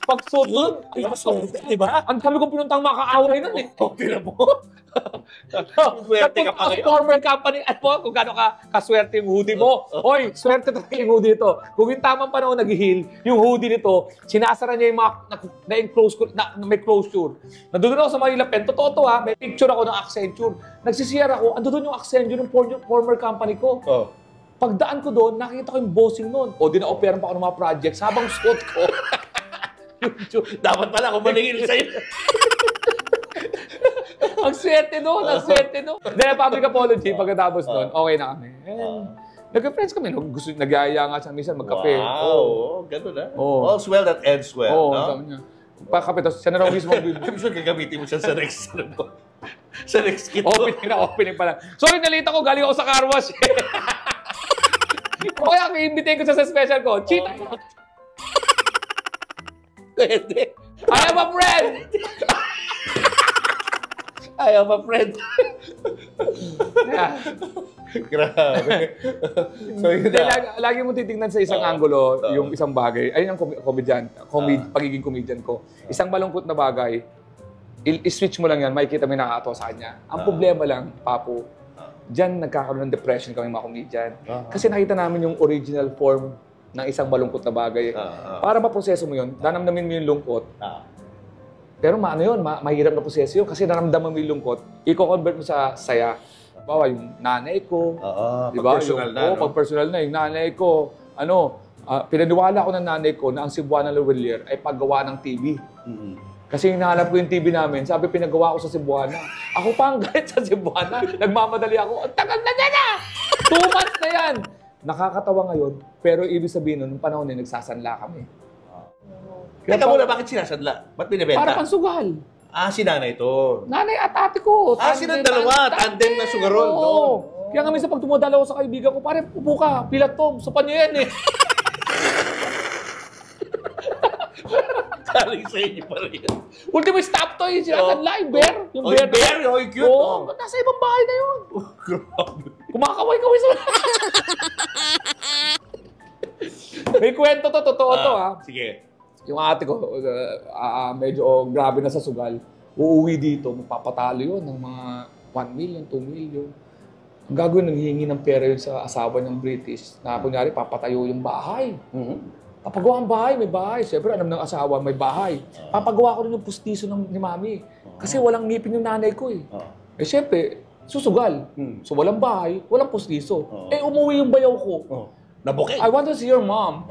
Pag-suot nun, di ba? Ang dami kong pinuntang makaaway nun eh. Tira mo. Swerte ka pa kayo. Former company, at mo, kung gano'n kaswerte yung hoodie mo. Hoy, swerte talaga yung hoodie nito. Kung yung tamang panahon nag-heal, yung hoodie nito, sinasara niya yung mga may closure. Nandun ako sa Manila Pen, totoo to ha, may picture ako ng Accenture. Nagsisiyar ako, andun yung Accenture ng former company ko. Pagdaan ko doon, nakita ko yung bossing noon. O, dina-operan pa ako ng mga projects habang suot ko. Dapat pala kung maningil sa'yo. Ang swerte no. Then, public apology, pagkatapos nun, okay na kami. Nag-friends kami, nag-aaya nga siya minsan magkape. Wow, gano'n na. All's well that ends well, no? Sabi niya. Pagkape, tapos siya na raw mismo. I'm sure gagamitin mo siya sa next, sa next kit. Opening pa lang. Sorry, nalita ko, galing ako sa car wash. Kaya, i-invitein ko siya sa special ko. Cheat! Pwede. I am a friend! I am a friend. Grabe. So, yun na. Lagi mo titignan sa isang anggulo yung isang bagay. Ayun ang pagiging comedian ko. Isang malungkot na bagay, i-switch mo lang yan, makikita mo yung nakakatawa sa kanya. Ang problema lang, Papo, dyan nagkakaroon ng depression kami mga comedian. Kasi nakita namin yung original form ng isang malungkot na bagay. Para maproseso mo yun, nanamdamin mo yung lungkot. Pero mahirap na proseso yun kasi naramdaman mo yung lungkot, i-convert mo sa saya. Bawa yung nanay ko, diba? Pag-personal na. Pag-personal na. Yung nanay ko, pinaniwala ko ng nanay ko na ang Cebuana Luwelier ay paggawa ng TV. Kasi hinahanap ko yung TV namin, sabi pinagawa ko sa Cebuana. Ako pa ang galit sa Cebuana. Nagmamadali ako, ang tagal na yan ah! 2 months na yan! Nakakatawa ngayon, pero ibig sabihin nun, nung panahon na nagsasanla kami. Teka muna, bakit sinasadla? Ba't binibenta? Para pang sugal. Si nanay to. Nanay at ate ko. Silang dalawa. Tandem na sugarol. Oo. Kaya nga minsan pag tumadalaw sa kaibigan ko, pare, upo ka, pilatom, sa panyo yan eh. Galing sa inyo pa rin. Ultimo stop to yung sinasanla, yung bear. Yung bear, yung cute. Nasa ibang bahay na yun. Grabe. Kung kumakaway-kaway sa... May kwento to, totoo to ha. Sige. Yung ate ko, medyo grabe na sa sugal. Uuwi dito, magpapatalo yun ng mga 1 million, 2 million. Ang gagawin, nanghihingi ng pera yun sa asawa ng British na kunyari, papatayo yung bahay. Papagawa ang bahay, may bahay. Siyempre, alam ng asawa, may bahay. Papagawa ko rin yung pustiso ni mami. Kasi walang ngipin yung nanay ko eh. Eh siyempre, susugal. So walang bahay, walang pustiso. Eh umuwi yung bayaw ko. Nabukay. I want to see your mom.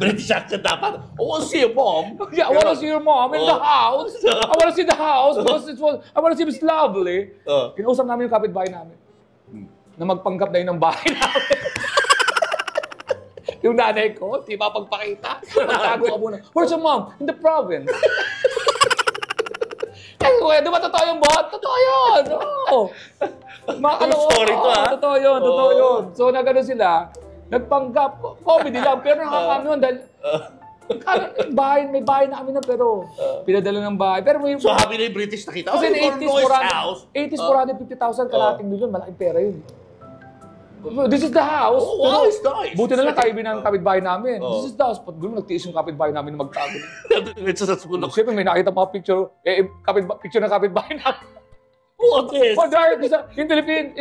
British accent dapat. I want to see your mom. Yeah, I want to see your mom in the house. I want to see the house because I want to see it's lovely. Kinausap namin yung kapitbahay namin na magpanggap na yun ng bahay namin. Yung nanay ko, di ba pagpakita? Magtago ka muna. Where's your mom? In the province. Eh, di ba totoo yung bot? Totoo yun! Oo. True story to, ha? Totoo yun, totoo yun. So, nagano sila, nagpanggap, comedy lang, pero nakakano yun dahil may bahay na kami na pero pinadala ng bahay. Pero may, So happy na yung British nakita. kasi Oh, in you house. 80s, 450,000 kalating milyon, malaking pera yun. This is the house. Oh, wow, it's nice. Buti na lang kaibigan ng kapitbahay namin. This is the house. Pag gulo, nagtiis yung kapitbahay namin na magtago. It's sa sulok. Siyempre, may nakita mga picture, picture ng kapitbahay namin. What is? Oh, in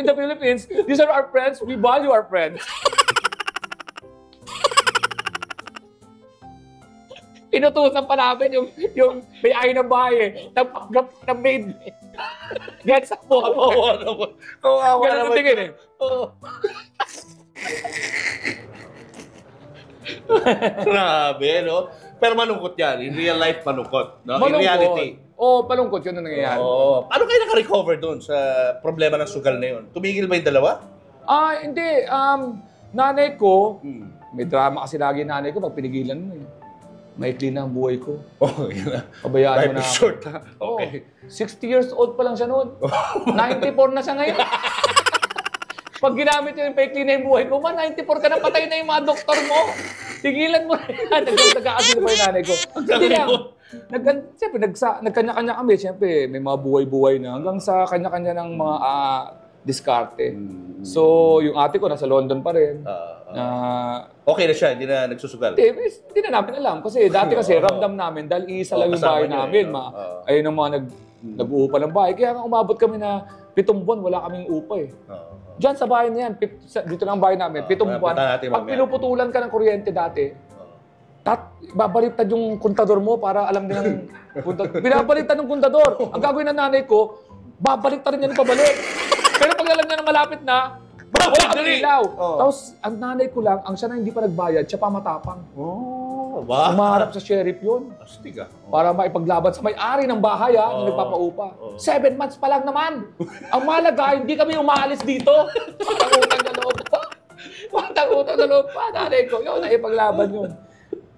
the Philippines, these are our friends. We value our friends. Inutusan pa namin yung may-ari ng bahay eh. Nagpanggap na maid. Get sa po. Kawawa Ganun ang tingin eh. Grabe, no? Pero malungkot yan. In real life, malungkot. No? In reality. Palungkot yun ang nangyayari. Paano kayo naka-recover doon sa problema ng sugal na yun? Tumigil ba yung dalawa? Hindi. Nanay ko, may drama kasi lagi nanay ko pag pinigilan mo eh. Maikli na ang buhay ko. Yun na. Pabayaan mo na Life is ako. short, ha? Okay. 60 years old pa lang siya noon. 94 na siya ngayon. Pag ginamit yung paikli na yung buhay ko, 94 ka na, patay na yung mga doktor mo. Tigilan mo na yan. Nagkakasino pa yung nanay ko. Hindi lang. Siyempre, nagkanya-kanya kami. Siyempre, may mga buhay-buhay na. Hanggang sa kanya-kanya ng mga diskarte. So, yung ate ko nasa London pa rin. Okay na siya, hindi na nagsusugal. Hindi na namin alam. Kasi dati kasi ramdam namin dahil isa lang yung bahay namin. Ayun ang mga nag-uupa ng bahay. Kaya nga umabot kami na 7 buwan, wala kaming upa eh. Diyan sa bahay na yan, dito lang ang bahay namin, 7 buwan. Pag pinuputulan ka ng kuryente dati, babaliktad yung kontador mo para alam din ng kontador. Binabaliktad ng kontador. Ang gagawin ng nanay ko, babaliktad rin yan pabalik. Pero pag alam niya na malapit na, wala kang ilaw. Tapos, ang nanay ko lang, ang siya na hindi pa nagbayad, siya pa matapang. Wow. Umaharap sa sheriff yun. Astig ah. Para maipaglaban sa may-ari ng bahay na nagpapaupa. 7 months pa lang naman. Ang malaga, hindi kami umaalis dito. Patang-utang na loob pa. Patang-utang na loob pa. Nanay ko, yun, naipaglaban yun.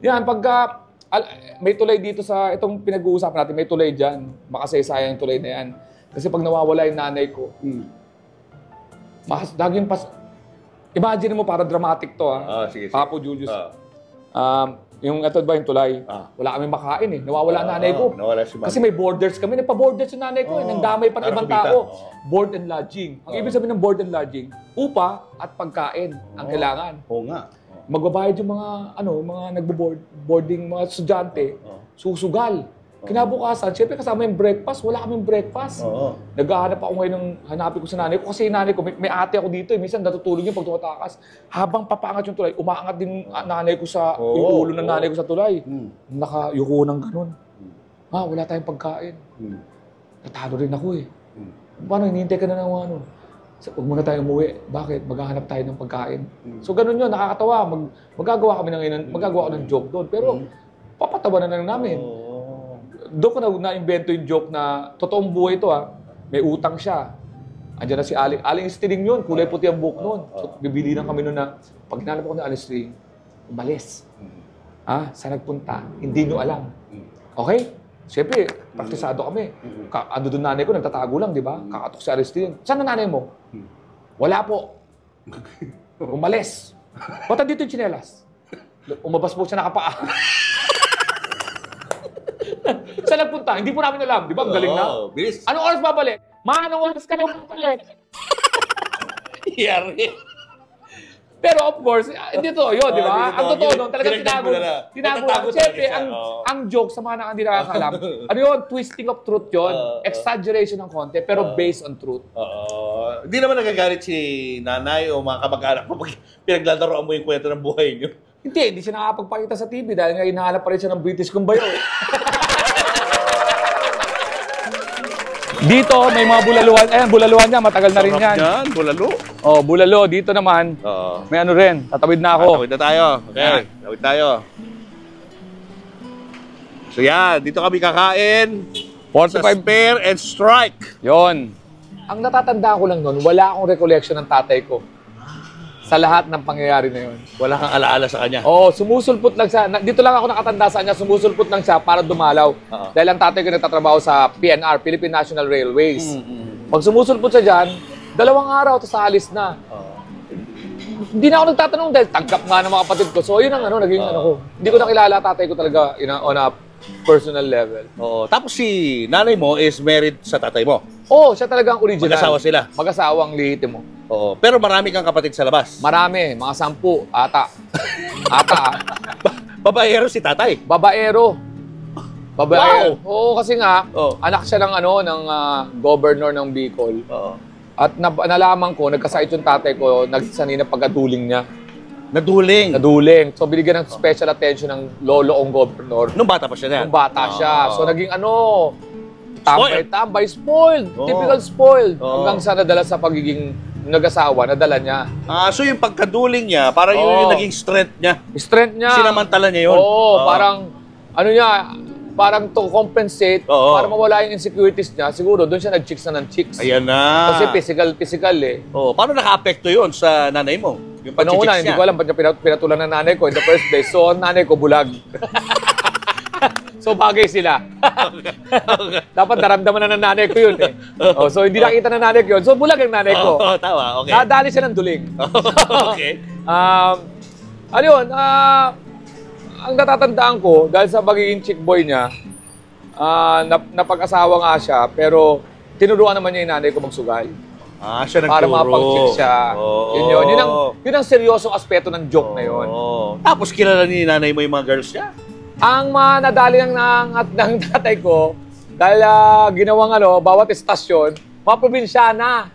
Yan, pagka may tulay dito sa itong pinag-uusapan natin, may tulay dyan. Makasaysayan yung tulay na yan. Kasi pag nawawala yung nanay ko, imagine mo, para dramatic to Sige. Papo Julius. Yung ito ba yung tulay? Wala kami makain eh. Nawawala ang nanay ko. Nawala si mami. Kasi may borders kami. Nagpa-borders yung nanay ko. Nagdamay pa ng ibang tao. Board and lodging. Ang ibig sabihin ng board and lodging, upa at pagkain ang kailangan. Oo nga. Magbabayad yung mga nagbo-boarding, mga estudyante, susugal. Kinabukasan, syempre kasama yung breakfast, wala kaming breakfast. Naghahanap ako ngayon hanapin ko sa nanay ko kasi yung nanay ko, may ate ako dito minsan natutulog yung pag tumatakas. Habang papaangat yung tulay, umaangat din nanay ko sa, yung ulo ng nanay ko sa tulay. Nakayuko ng ganun. Wala tayong pagkain. Natalo rin ako eh. Paano, hinihintay ka na ng ano? Huwag muna tayo umuwi. Bakit? Maghahanap tayo ng pagkain. So ganun yun, nakakatawa. Magagawa ko ng joke doon. Pero papatawa na lang namin. Doon ko na-invento yung joke na totoong buhay ito may utang siya. Andiyan na si Aling. Aling Stiling yun, kulay puti ang buhok noon. So bibili lang kami noon na, pag hinanap ako ng Aling Stiling, umalis. Saan nagpunta? Hindi nyo alam. Okay? Siyempre, praktisado kami. Ando doon nanay ko, nagtatago lang, di ba? Kakatok si Aling Stiling. Saan ang nanay mo? Wala po. Umalis. Ba't dito yung tsinelas? Umabas po siya nakapaa. Saan nagpunta? Hindi po namin alam. Di ba? Ang galing na. Bilis. Anong oras babalik? Anong oras ka na babalik? Yari. Pero of course, hindi totoo yun, di ba? hindi Ang totoo. totoo nun, talagang Dinagdag mo na lang. tinago. Natatago Siyempre, talaga siya. ang joke sa mga hindi nakakalam, ano yun, twisting of truth yun. Exaggeration ng konti, pero based on truth. Hindi naman nagagalit si nanay o mga kamag-anak mo pag pinaglalaroan mo yung kwento ng buhay niyo. Hindi siya nakakapagpakita sa TV dahil nga hinahanap pa rin siya ng British Kumbayo. Dito, may mga bulaluhan. Ayan, bulaluhan niya. Matagal na rin yan. Yan, bulalo. Oh, bulalo. Dito naman, may ano rin. Tatawid na ako. Tawid na tayo. Okay, tawid tayo. So yan, dito kami kakain. 45 Sa Spare and Strike. Yon. Ang natatanda ko lang noon, wala akong recollection ng tatay ko sa lahat ng pangyayari na yon. Wala kang alaala sa kanya. Oo, sumusulpot lang siya. Dito lang ako nakatanda sa kanya, sumusulpot lang siya para dumalaw. Dahil ang tatay ko nagtatrabaho sa PNR, Philippine National Railways. Pag sumusulpot siya dyan, 2 araw, tapos alis na. Hindi na ako nagtatanong dahil tagkap nga ng mga kapatid ko. So, yun ang naging ano ko. Hindi ko nakilala tatay ko talaga on a personal level. Tapos si nanay mo is married sa tatay mo. Oo, siya talaga ang original. Mag-asawa sila. Mag-asawang lihitimo. Oo. Pero marami kang kapatid sa labas. Marami, mga 10, ata. Babaero si tatay. Babaero. Babaero. Wow! Oo, kasi nga, Oh. anak siya ng governor ng Bicol. Oo. At nalaman ko, nagkasakit yung tatay ko, nagsanay na pagkaduling niya. Naduling. Naduling. So, binigyan ng special attention ng lolo kong governor. Nung bata pa siya na. Nung bata siya. So, naging Spoiled. tambay, spoiled. Oo. Typical spoiled. Oo. Hanggang sa nadala sa pagiging nag-asawa, nadala niya. So yung pagkaduling niya, parang yun yung naging strength niya. Strength niya. Sinamantala niya yun. Oo, parang, parang to compensate, Oo. para mawala yung insecurities niya, siguro doon siya nag-chicks na ng chicks. Ayan na. Kasi physical eh. Paano naka-apekto yun sa nanay mo? Yung Una, pag-chicks hindi ko alam ba't niya pinatulan ng nanay ko in the first place. So, ang nanay ko bulag. So, bagay sila. Dapat naramdaman na ng nanay ko yun eh. So, hindi nakita ng nanay ko yun. So, bulag ang nanay ko. Tawa. Okay. Nadali siya ng duling. Okay. Ang natatandaan ko, dahil sa pagiging chick boy niya, napag-asawa nga siya, pero tinuruan naman niya yung nanay ko magsugal. Siya nagturo. Para mapag-chick siya. Yun ang seryosong aspeto ng joke na yun. Tapos kilala ni nanay mo yung mga girls niya? Ang nadali ng tatay ko, dahil ginawang bawat estasyon, mga probinsyana.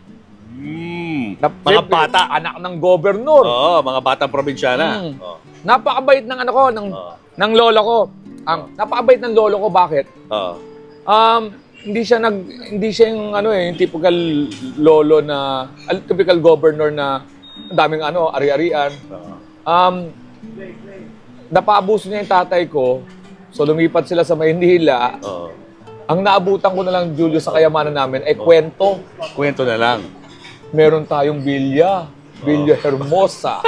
Mga bata. Anak ng gobernur. Mga batang probinsyana. Napakabait ng ng lolo ko. Napakabait ng lolo ko, bakit? Hindi siya yung yung typical lolo na typical governor na daming ari-arian. Napaabuso niya yung tatay ko. So lumipat sila sa Maynila. Ang naabutan ko na lang, Julio, sa kayamanan namin ay kwento. Kwento na lang. Meron tayong Villa Hermosa.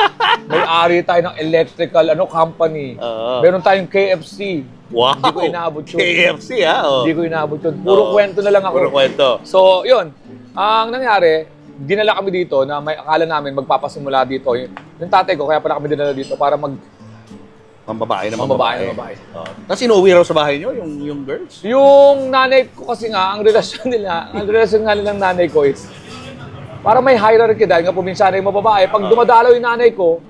May-ari tayo ng electrical company. Meron tayong KFC. Wow! Hindi ko inaabot yun. KFC, Hindi ko inaabot yun. Puro kwento na lang ako. Puro kwento. So, yun. Ang nangyari, dinala kami dito na may akala namin magpapasimula dito. Yung tatay ko, kaya pala kami dinala dito para Mambabae. Mambabae. Tapos inuwi raw sa bahay niyo, yung girls? Yung nanay ko kasi nga, ang relasyon nga nila ng nanay ko is, para may hierarchy dahil nga probinsyana yung mga babae. Pag dumadalaw yung nanay ko,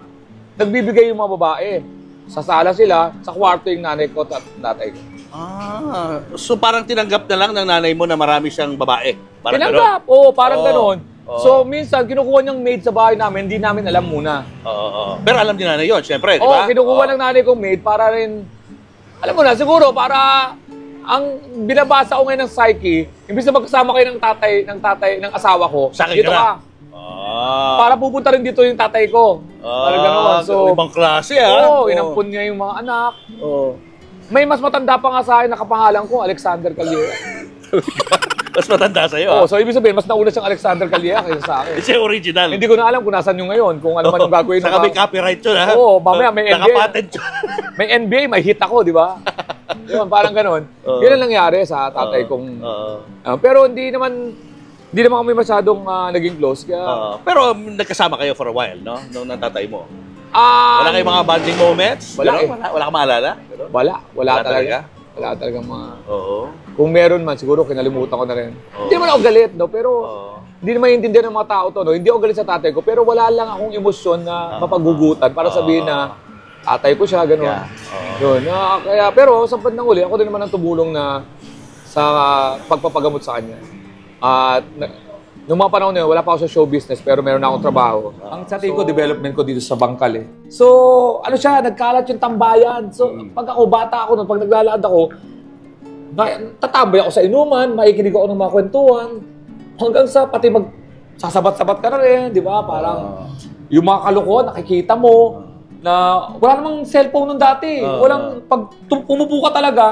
nagbibigay yung mga babae. Sa sala sila, sa kwarto yung nanay ko at tatay ko. So parang tinanggap na lang ng nanay mo na marami siyang babae? Parang tinanggap, parang ganon. So minsan, kinukuha niyang maid sa bahay namin, hindi namin alam muna. Pero alam din nanay yun, syempre, di ba? Kinukuha ng nanay kong maid para rin, alam mo na, siguro para, ang binabasa ko ngayon ng psyche, imbis na magkasama kayo ng asawa ko, dito ka. Para pupunta rin dito yung tatay ko. Parang gano'n. So, ibang klase, inampun niya yung mga anak. May mas matanda pa nga sa akin, nakapangalan ko, Alexander Calleja. Mas matanda sa'yo, So, ibig sabihin, mas nauna siyang Alexander Calleja kaysa sa akin. Siya original. Hindi ko na alam kung nasan yung ngayon, kung ano man yung gagawin. Saka may copyright yun, ha? Mamaya may NBA. Nakapatent yun. May NBA, may hit ako, di ba? Yun, parang gano'n. Yun ang nangyari sa tatay kong... pero hindi naman kami masyadong naging close. Kaya... pero nagkasama kayo for a while, no? Nung tatay mo. Wala kayong mga bonding moments? Wala Wala ka maalala? Wala talaga. Wala talaga mga... Oo. Kung meron man, siguro kinalimutan ko na rin. Hindi naman ako galit, no? Pero hindi na maintindihan ng mga tao to, no? Hindi ako galit sa tatay ko, pero wala lang akong emosyon na mapagugutan para sabihin na tatay ko siya, gano'n. Yun. Kaya, pero sa bandang huli, ako din naman ang tumulong na sa pagpapagamot sa kanya. At noong mga panahon na yun, wala pa ako sa show business, pero meron na akong trabaho. Ang sa tingin ko, development ko dito sa Bangkal eh. So, ano siya, nagkalat yung tambayan. So, pag ako, bata ako, pag naglalakad ako, tatambay ako sa inuman, makikinig ako ng mga kwentuhan, hanggang sa pati sasabat-sabat ka na rin, di ba? Parang yung mga kalokohan, nakikita mo, na wala namang cellphone nung dati. Walang, pag umupo ka talaga,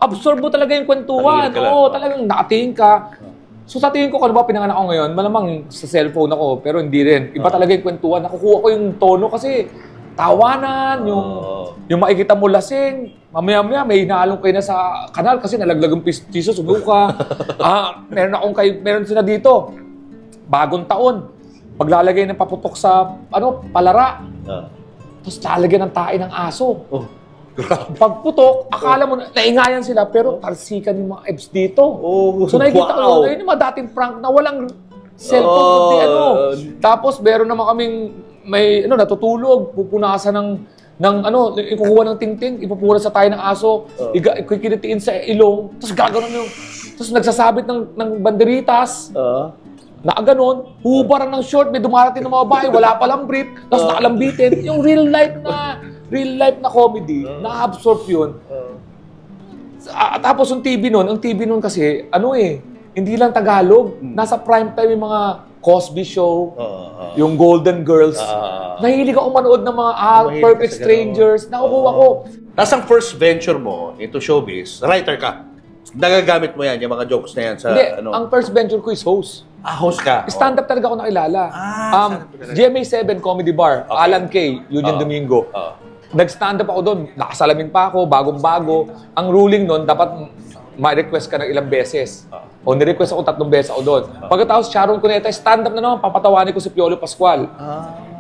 absorb mo talaga yung kwentuhan. Oo, talagang nakatingin ka. So sa tingin ko, kung ano ba pinanganak ako ngayon, malamang sa cellphone ako, pero hindi rin. Iba talaga yung kwentuhan. Nakukuha ko yung tono kasi tawanan, yung makikita mo lasing, mamaya-maya may hinaalong kayo na sa kanal kasi nalaglag yung piso, sumuka. Meron sila dito, bagong taon, paglalagay ng paputok sa palara. Tapos lalagyan ng tae ng aso. Pagputok, akala mo naingayan sila, pero talsikan yung mga abs dito. So nakikita ko, yun yung mga dating prank na walang cellphone. Tapos meron naman kaming natutulog, pupunasan ikukuha ng tingting, ipupura sa tayo ng aso, ikikilitiin sa ilong, tapos gagawin yung, tapos nagsasabit ng banderitas. Nakaganon, hubaran ng short, may dumarating ng mga babae, wala palang brief, tapos nakalambitin. Yung real life na comedy, na-absorb yun. Tapos yung TV nun kasi, hindi lang Tagalog. Nasa prime time yung mga Cosby Show, yung Golden Girls. Nahilig ako manood ng mga Perfect Strangers. Nakukuha ko. Tapos ang first venture mo into showbiz, writer ka. Nagagamit mo yan, yung mga jokes na yan sa ang first venture ko is host. Host ka? Stand-up talaga ako nakilala. GMA7 Comedy Bar, Alan Kay, Union Domingo. Nag-stand-up ako doon, nakasalamin pa ako, bagong-bago. Ang ruling noon, dapat ma-request ka ng ilang beses. O ni-request ako 3 beses ako doon. Pagkatapos, Sharon Cuneta, stand-up na naman, papatawanin ko si Piolo Pascual.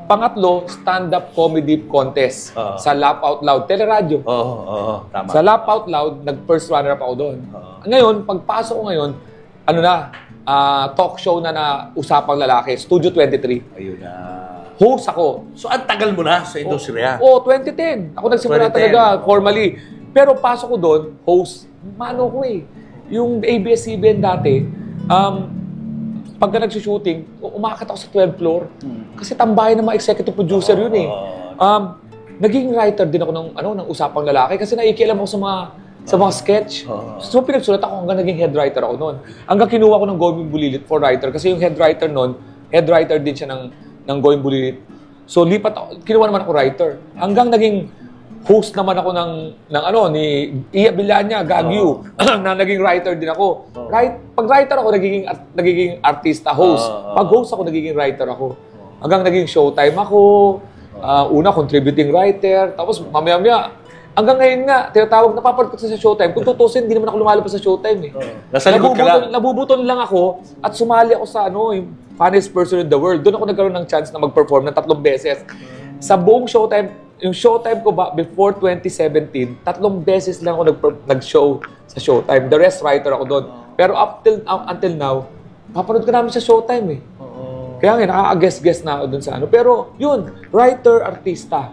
Pangatlo, stand-up comedy contest sa Laugh Out Loud, teleradyo. Tama. Sa Laugh Out Loud, nag-first runner-up ako doon. Ngayon, pagpasok ko ngayon, talk show na usapang lalaki, Studio 23. Ayun na. Host ako. So, ang tagal mo na sa industriya? 2010. Ako nagsimula talaga, formally. Pero pasok ko doon, host, yung ABS-CBN dati, pagka nagsushooting, umakit ako sa 12th floor. Kasi tambayan ng mga executive producer yun eh. Naging writer din ako ng usapang lalaki kasi nakikialam ako sa mga sketch. So pinagsulat ako hanggang naging head writer ako noon. Hanggang kinuha ko ng Going Bulilit for writer kasi yung head writer noon, head writer din siya ng Going Bulilit. So lipat ako, kinuha naman ako writer. Hanggang naging host naman ako ni Iya Villania, Gagyu, na naging writer din ako. Pag writer ako, nagiging artista, host. Pag host ako, nagiging writer ako. Hanggang naging showtime ako, una contributing writer, tapos mamaya-maya, hanggang ngayon nga, tinatawag, napapanood ko sa showtime. Kung tutusin, hindi naman ako lumalabas sa showtime eh. Nasa likod ka lang. Nabubuton lang ako at sumali ako sa yung funniest person in the world. Doon ako nagkaroon ng chance na mag-perform ng 3 beses. Sa buong showtime, yung showtime ko before 2017, 3 beses lang ako nag-show sa showtime. The rest, writer ako doon. Pero until now, papanood ka namin sa showtime eh. Kaya nga, nakaka-guess na ako doon sa Pero yun, writer, artista.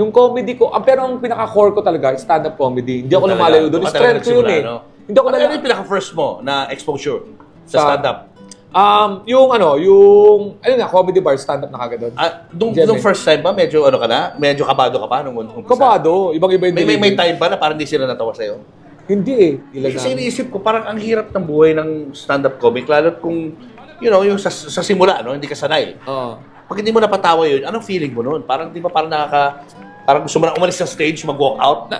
Yung comedy ko, pero ang pinaka-core ko talaga, stand-up comedy. Hindi ako lumalayo doon. Strength ko yun eh. Hindi ako ano yung pinaka-first mo na exposure sa stand-up? Comedy bar, stand-up na kagad doon. Nung first time ba, medyo ka na? Medyo kabado ka pa nung umpisa? Kabado. Ibang-iba yung may time ba na parang hindi sila natawa sa'yo? Hindi eh. Kasi iniisip ko, parang ang hirap ng buhay ng stand-up comic, lalo kung, yung sa simula, hindi ka sanay. Pag hindi mo napatawa yun, anong feeling mo noon? Parang, di ba, parang gusto mo na umalis sa stage, mag-walk out?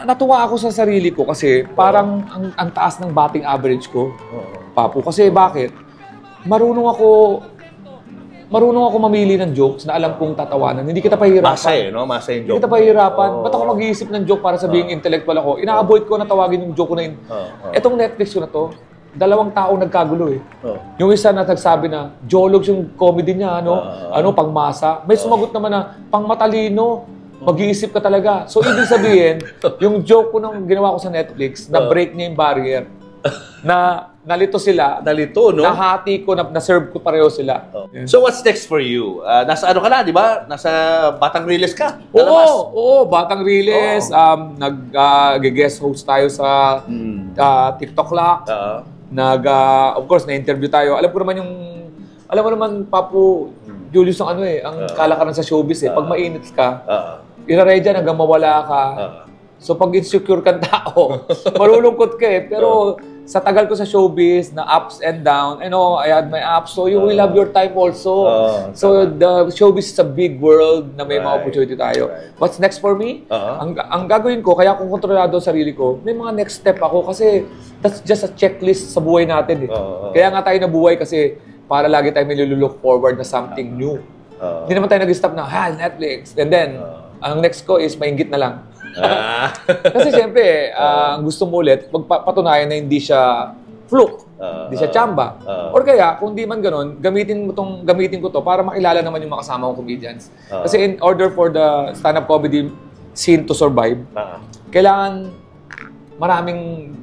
Natuwa ako sa sarili ko kasi parang ang taas ng batting average ko. Papu. Kasi bakit? Marunong ako mamili ng jokes na alam kong tatawanan. Hindi kita pahihirapan. Masa Masa yung joke. Hindi kita pahihirapan. Ba't ako mag-iisip ng joke para sabihing intellectual ako? Ina-avoid ko na tawagin yung joke ko na yun. Etong Netflix ko na to, 2 taong nagkagulo eh. Yung isa na nagsabi na, jologs yung comedy niya, pangmasa. May sumagot naman na, pangmatalino, mag-iisip ka talaga. So, ibig sabihin, yung joke ko nang ginawa ko sa Netflix, na break niya yung barrier. na nalito sila. Nalito, no? Nahati ko, na-serve ko pareho sila. So what's next for you? Nasa ano ka na, di ba? Nasa Batang Riles ka. Oo, Batang Riles. Nag-guest host tayo sa TikTok Lock. Of course, na-interview tayo. Alam mo naman, Papu, Julius, ang ang kalakaran sa showbiz eh. Pag mainit ka, iraray dyan hanggang mawala ka. So pag insecure kang tao, malulungkot ka eh. Pero sa tagal ko sa showbiz, na ups and down, I had my ups, so you will have your time also. So the showbiz is a big world na may mga opportunity tayo. What's next for me? Ang gagawin ko, kaya kung kontrolado sa sarili ko, may mga next step ako kasi that's just a checklist sa buhay natin eh. Kaya nga tayo nabuhay kasi para lagi tayo may look forward na something new. Hindi naman tayo nag-stop na, Netflix. And then, ang next ko is mainggit na lang. Kasi siyempre, ang gusto mo ulit, magpatunayan na hindi siya fluke, hindi siya tsamba. Or kaya, kung di man ganun, gamitin ko to para makilala naman yung makasama kong comedians. Kasi in order for the stand-up comedy scene to survive, kailangan maraming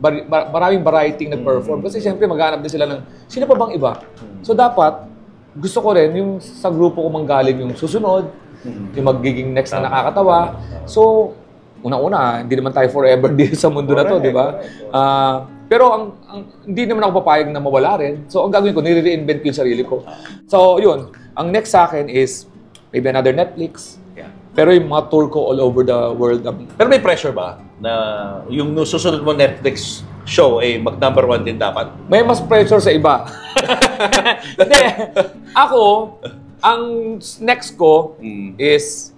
variety nag-perform. Kasi siyempre, maghanap din sila ng, sino pa bang iba? So dapat, gusto ko rin yung sa grupo ko manggaling yung susunod, yung magiging next na nakakatawa. So, una-una, hindi naman tayo forever dito sa mundo na to, di ba? Pero hindi naman ako papayag na mawala rin. So, ang gagawin ko, nire-reinvent ko yung sarili ko. So, yun. Ang next sa akin is maybe another Netflix. Pero yung mga tour ko all over the world. Pero may pressure ba na yung susunod mo Netflix show mag-number 1 din dapat? May mas pressure sa iba. Hindi. Ako, ang next ko is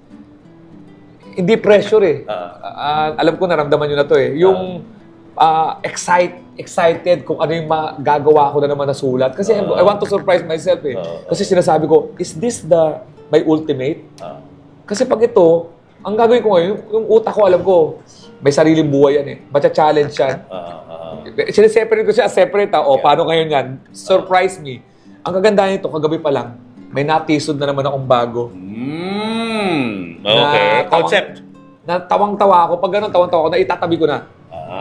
hindi pressure eh. Alam ko, naramdaman nyo na to eh. Yung excited kung ano yung magagawa ko na naman na sulat. Kasi I want to surprise myself eh. Kasi sinasabi ko, is this my ultimate? Kasi pag ito, ang gagawin ko ngayon, yung utak ko, alam ko, may sariling buhay yan eh. Matcha-challenge yan. Sineseparate ko siya separate. Paano ngayon yan? Surprise me. Ang kagandahan nito, kagabi pa lang, may natisod na naman akong bago. Okay. Concept. Na tawang-tawa ako. Pag ganun, tawang-tawa ako, na itatabi ko na.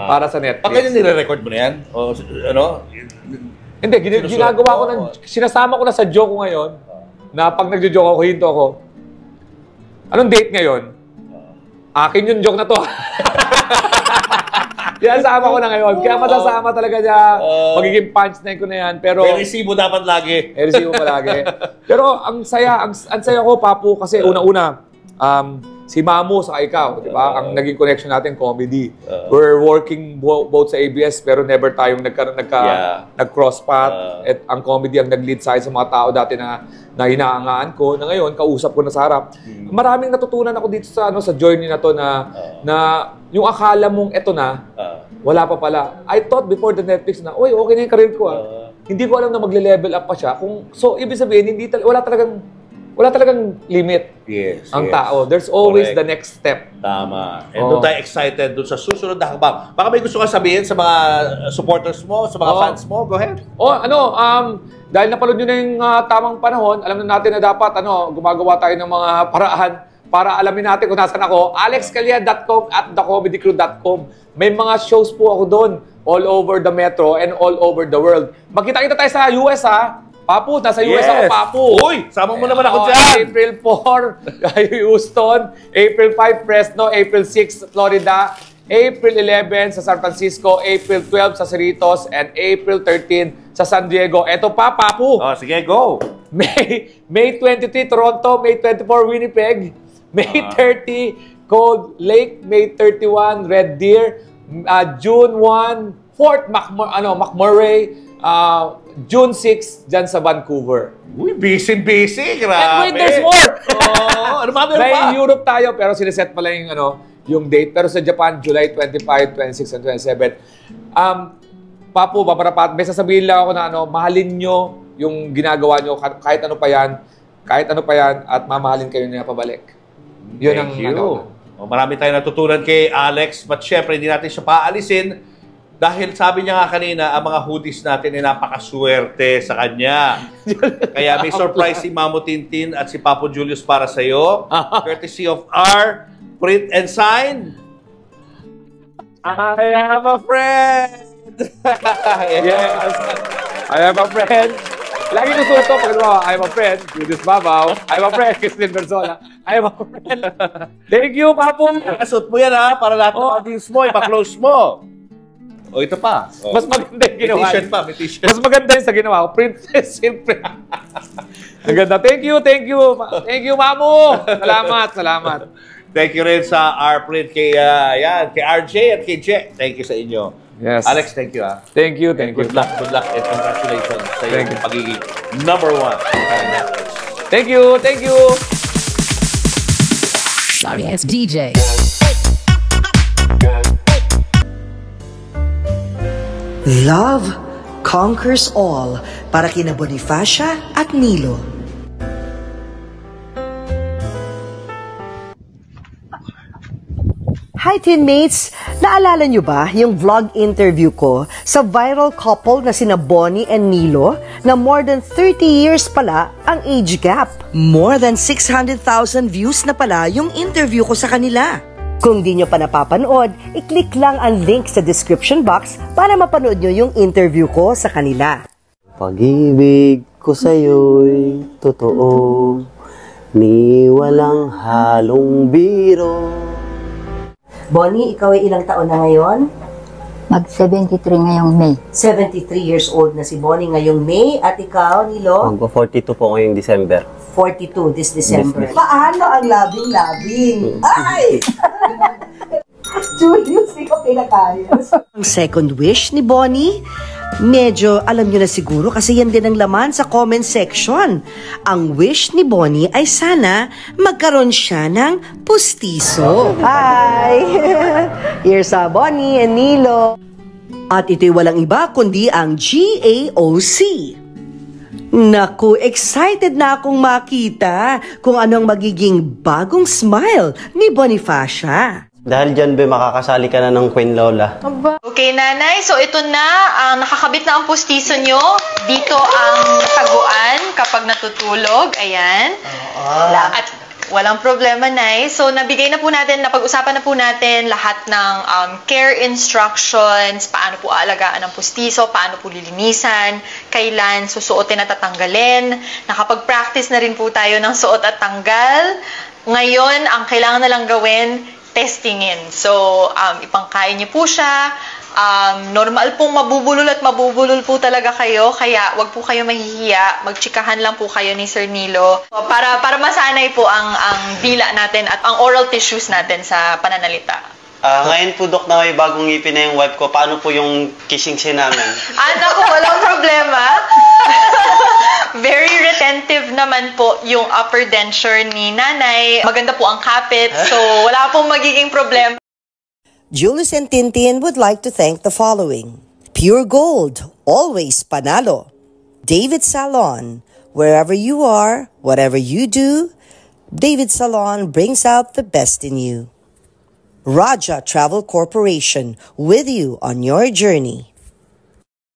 Para sa Netflix. Pag ganyan nire-record mo na yan? O Hindi, ginagawa ko sinasama ko na sa joke ko ngayon, na pag nagjo-joke ako, hinto ako, anong date ngayon? Akin yung joke na to. Sinasama ko na ngayon. Kaya masasama talaga niya. Magiging punchline ko na yan. Pero resibo dapat lagi. Resibo pa lagi. Pero ang saya ko, Papu, kasi una-una, si Mamu sa ikaw, di ba? Ang naging connection natin, comedy. We're working both sa ABS, pero never tayong nag-cross path. At ang comedy ang nag-lead sa mga tao dati na hinahangaan ko, na ngayon, kausap ko na sa harap. Maraming natutunan ako dito sa journey na to na yung akala mong eto na, wala pa pala. I thought before the Netflix na, okay na yung career ko Hindi ko alam na magle-level up pa siya. So, ibig sabihin, wala talagang limit ang tao. There's always the next step. Tama. And doon tayo excited doon sa susunod na hakbang. Baka may gusto ka sabihin sa mga supporters mo, sa mga fans mo. Go ahead. Dahil napanood nyo na yung tamang panahon, alam na natin na dapat gumagawa tayo ng mga paraan para alamin natin kung nasan ako. alexcalia.com at thecomedycrew.com. May mga shows po ako doon all over the metro and all over the world. Magkita-kita tayo sa US Papu, nasa US ako, Papu. Uy, sama mo naman ako dyan. April 4, Houston. April 5, Fresno. April 6, Florida. April 11 sa San Francisco. April 12 sa Cerritos. And April 13 sa San Diego. Eto pa, Papu. Sige, go. May 23, Toronto. May 24, Winnipeg. May 30, Cold Lake. May 31, Red Deer. June 1, Fort McMurray. June 6, dyan sa Vancouver. Uy, busy. Grabe. And wait, there's more! Ano ba meron pa? May Europe tayo, pero sineset pala yung date. Pero sa Japan, July 25, 26, and 27. Papu, may sasabihin lang ako na mahalin nyo yung ginagawa nyo, kahit ano pa yan, at mamahalin kayo niya pabalik. Yun ang marami tayong natutunan kay Alex, but syempre, hindi natin siya paalisin. Dahil sabi niya nga kanina, ang mga hoodies natin ay napakaswerte sa kanya. Kaya may surprise si Mamo Tintin at si Papo Julius para sa'yo. Courtesy of R. Print and Sign. I have a friend. Yes. I have a friend. Lagi ko suot to pag I have a friend. Judith Babaw. I have a friend. Christine Berzola. I have a friend. Thank you, Papo. Suot mo yan ha, para lahat ng audience mo, ipa-close mo. O ito pa. Mas maganda yung ginawa. May t-shirt pa, may t-shirt. Mas maganda yung sa ginawa ko. Princess, siyempre. Ang ganda. Thank you, thank you. Thank you, Mamu. Salamat, salamat. Thank you rin sa R-Print, kay RJ at kay Je. Thank you sa inyo. Yes. Alex, thank you ha. Thank you, thank you. Good luck, and congratulations sa iyong pagiging #1 sa Netflix. Thank you, thank you. Sorry, it's DJ. Love conquers all para kina Bonifacia at Nilo. Hi, teammates! Naalala nyo ba yung vlog interview ko sa viral couple na sina Bonnie and Nilo na more than 30 years pala ang age gap? More than 600,000 views na pala yung interview ko sa kanila. Kung di nyo pa napapanood, i-click lang ang link sa description box para mapanood nyo yung interview ko sa kanila. Pag-ibig ko sa'yo'y totoo, ni walang halong biro. Bonnie, ikaw ay ilang taon na ngayon? Mag-73 ngayong May. 73 years old na si Bonnie ngayong May. At ikaw, Nilo? Mag-42 po ngayong December. 42 this December. Paano ang labing-labing? Ay! Julius, di ko pinakayos. Ang second wish ni Bonnie, medyo alam nyo na siguro kasi yan din ang laman sa comment section. Ang wish ni Bonnie ay sana magkaroon siya ng pustiso. Hi! Here's Bonnie and Nilo. At ito'y walang iba kundi ang GAOC. Naku, excited na akong makita kung anong magiging bagong smile ni Bonifacia. Dahil dyan, be, makakasali ka na ng Queen Lola. Okay, nanay. So, ito na. Nakakabit na ang pustiso nyo. Dito ang taguan kapag natutulog. Ayan. At walang problema, nay. So, napag-usapan na po natin lahat ng care instructions, paano po aalagaan ang pustiso, paano po lilinisan, kailan susuotin at tatanggalin. Nakapag-practice na rin po tayo ng suot at tanggal. Ngayon, ang kailangan na lang gawin, testingin. So, ipangkain niyo po siya. Normal pong mabubulol at mabubulol po talaga kayo, kaya wag po kayo mahihiya. Magtsikahan lang po kayo ni Sir Nilo para masanay po ang dila natin at ang oral tissues natin sa pananalita. Ngayon po, Dok, na may bagong ngipin na yung wife ko, paano po yung kissing scene namin? Naku, walang problema. Very retentive naman po yung upper denture ni nanay. Maganda po ang kapit, so wala pong magiging problema. Julius and Tintin would like to thank the following. Pure Gold, always panalo. David Salon, wherever you are, whatever you do, David Salon brings out the best in you. Raja Travel Corporation, with you on your journey.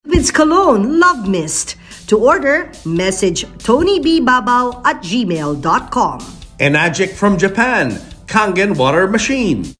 David's Cologne Love Mist. To order, message tonybbabaw@gmail.com. Enagic from Japan, Kangen Water Machine.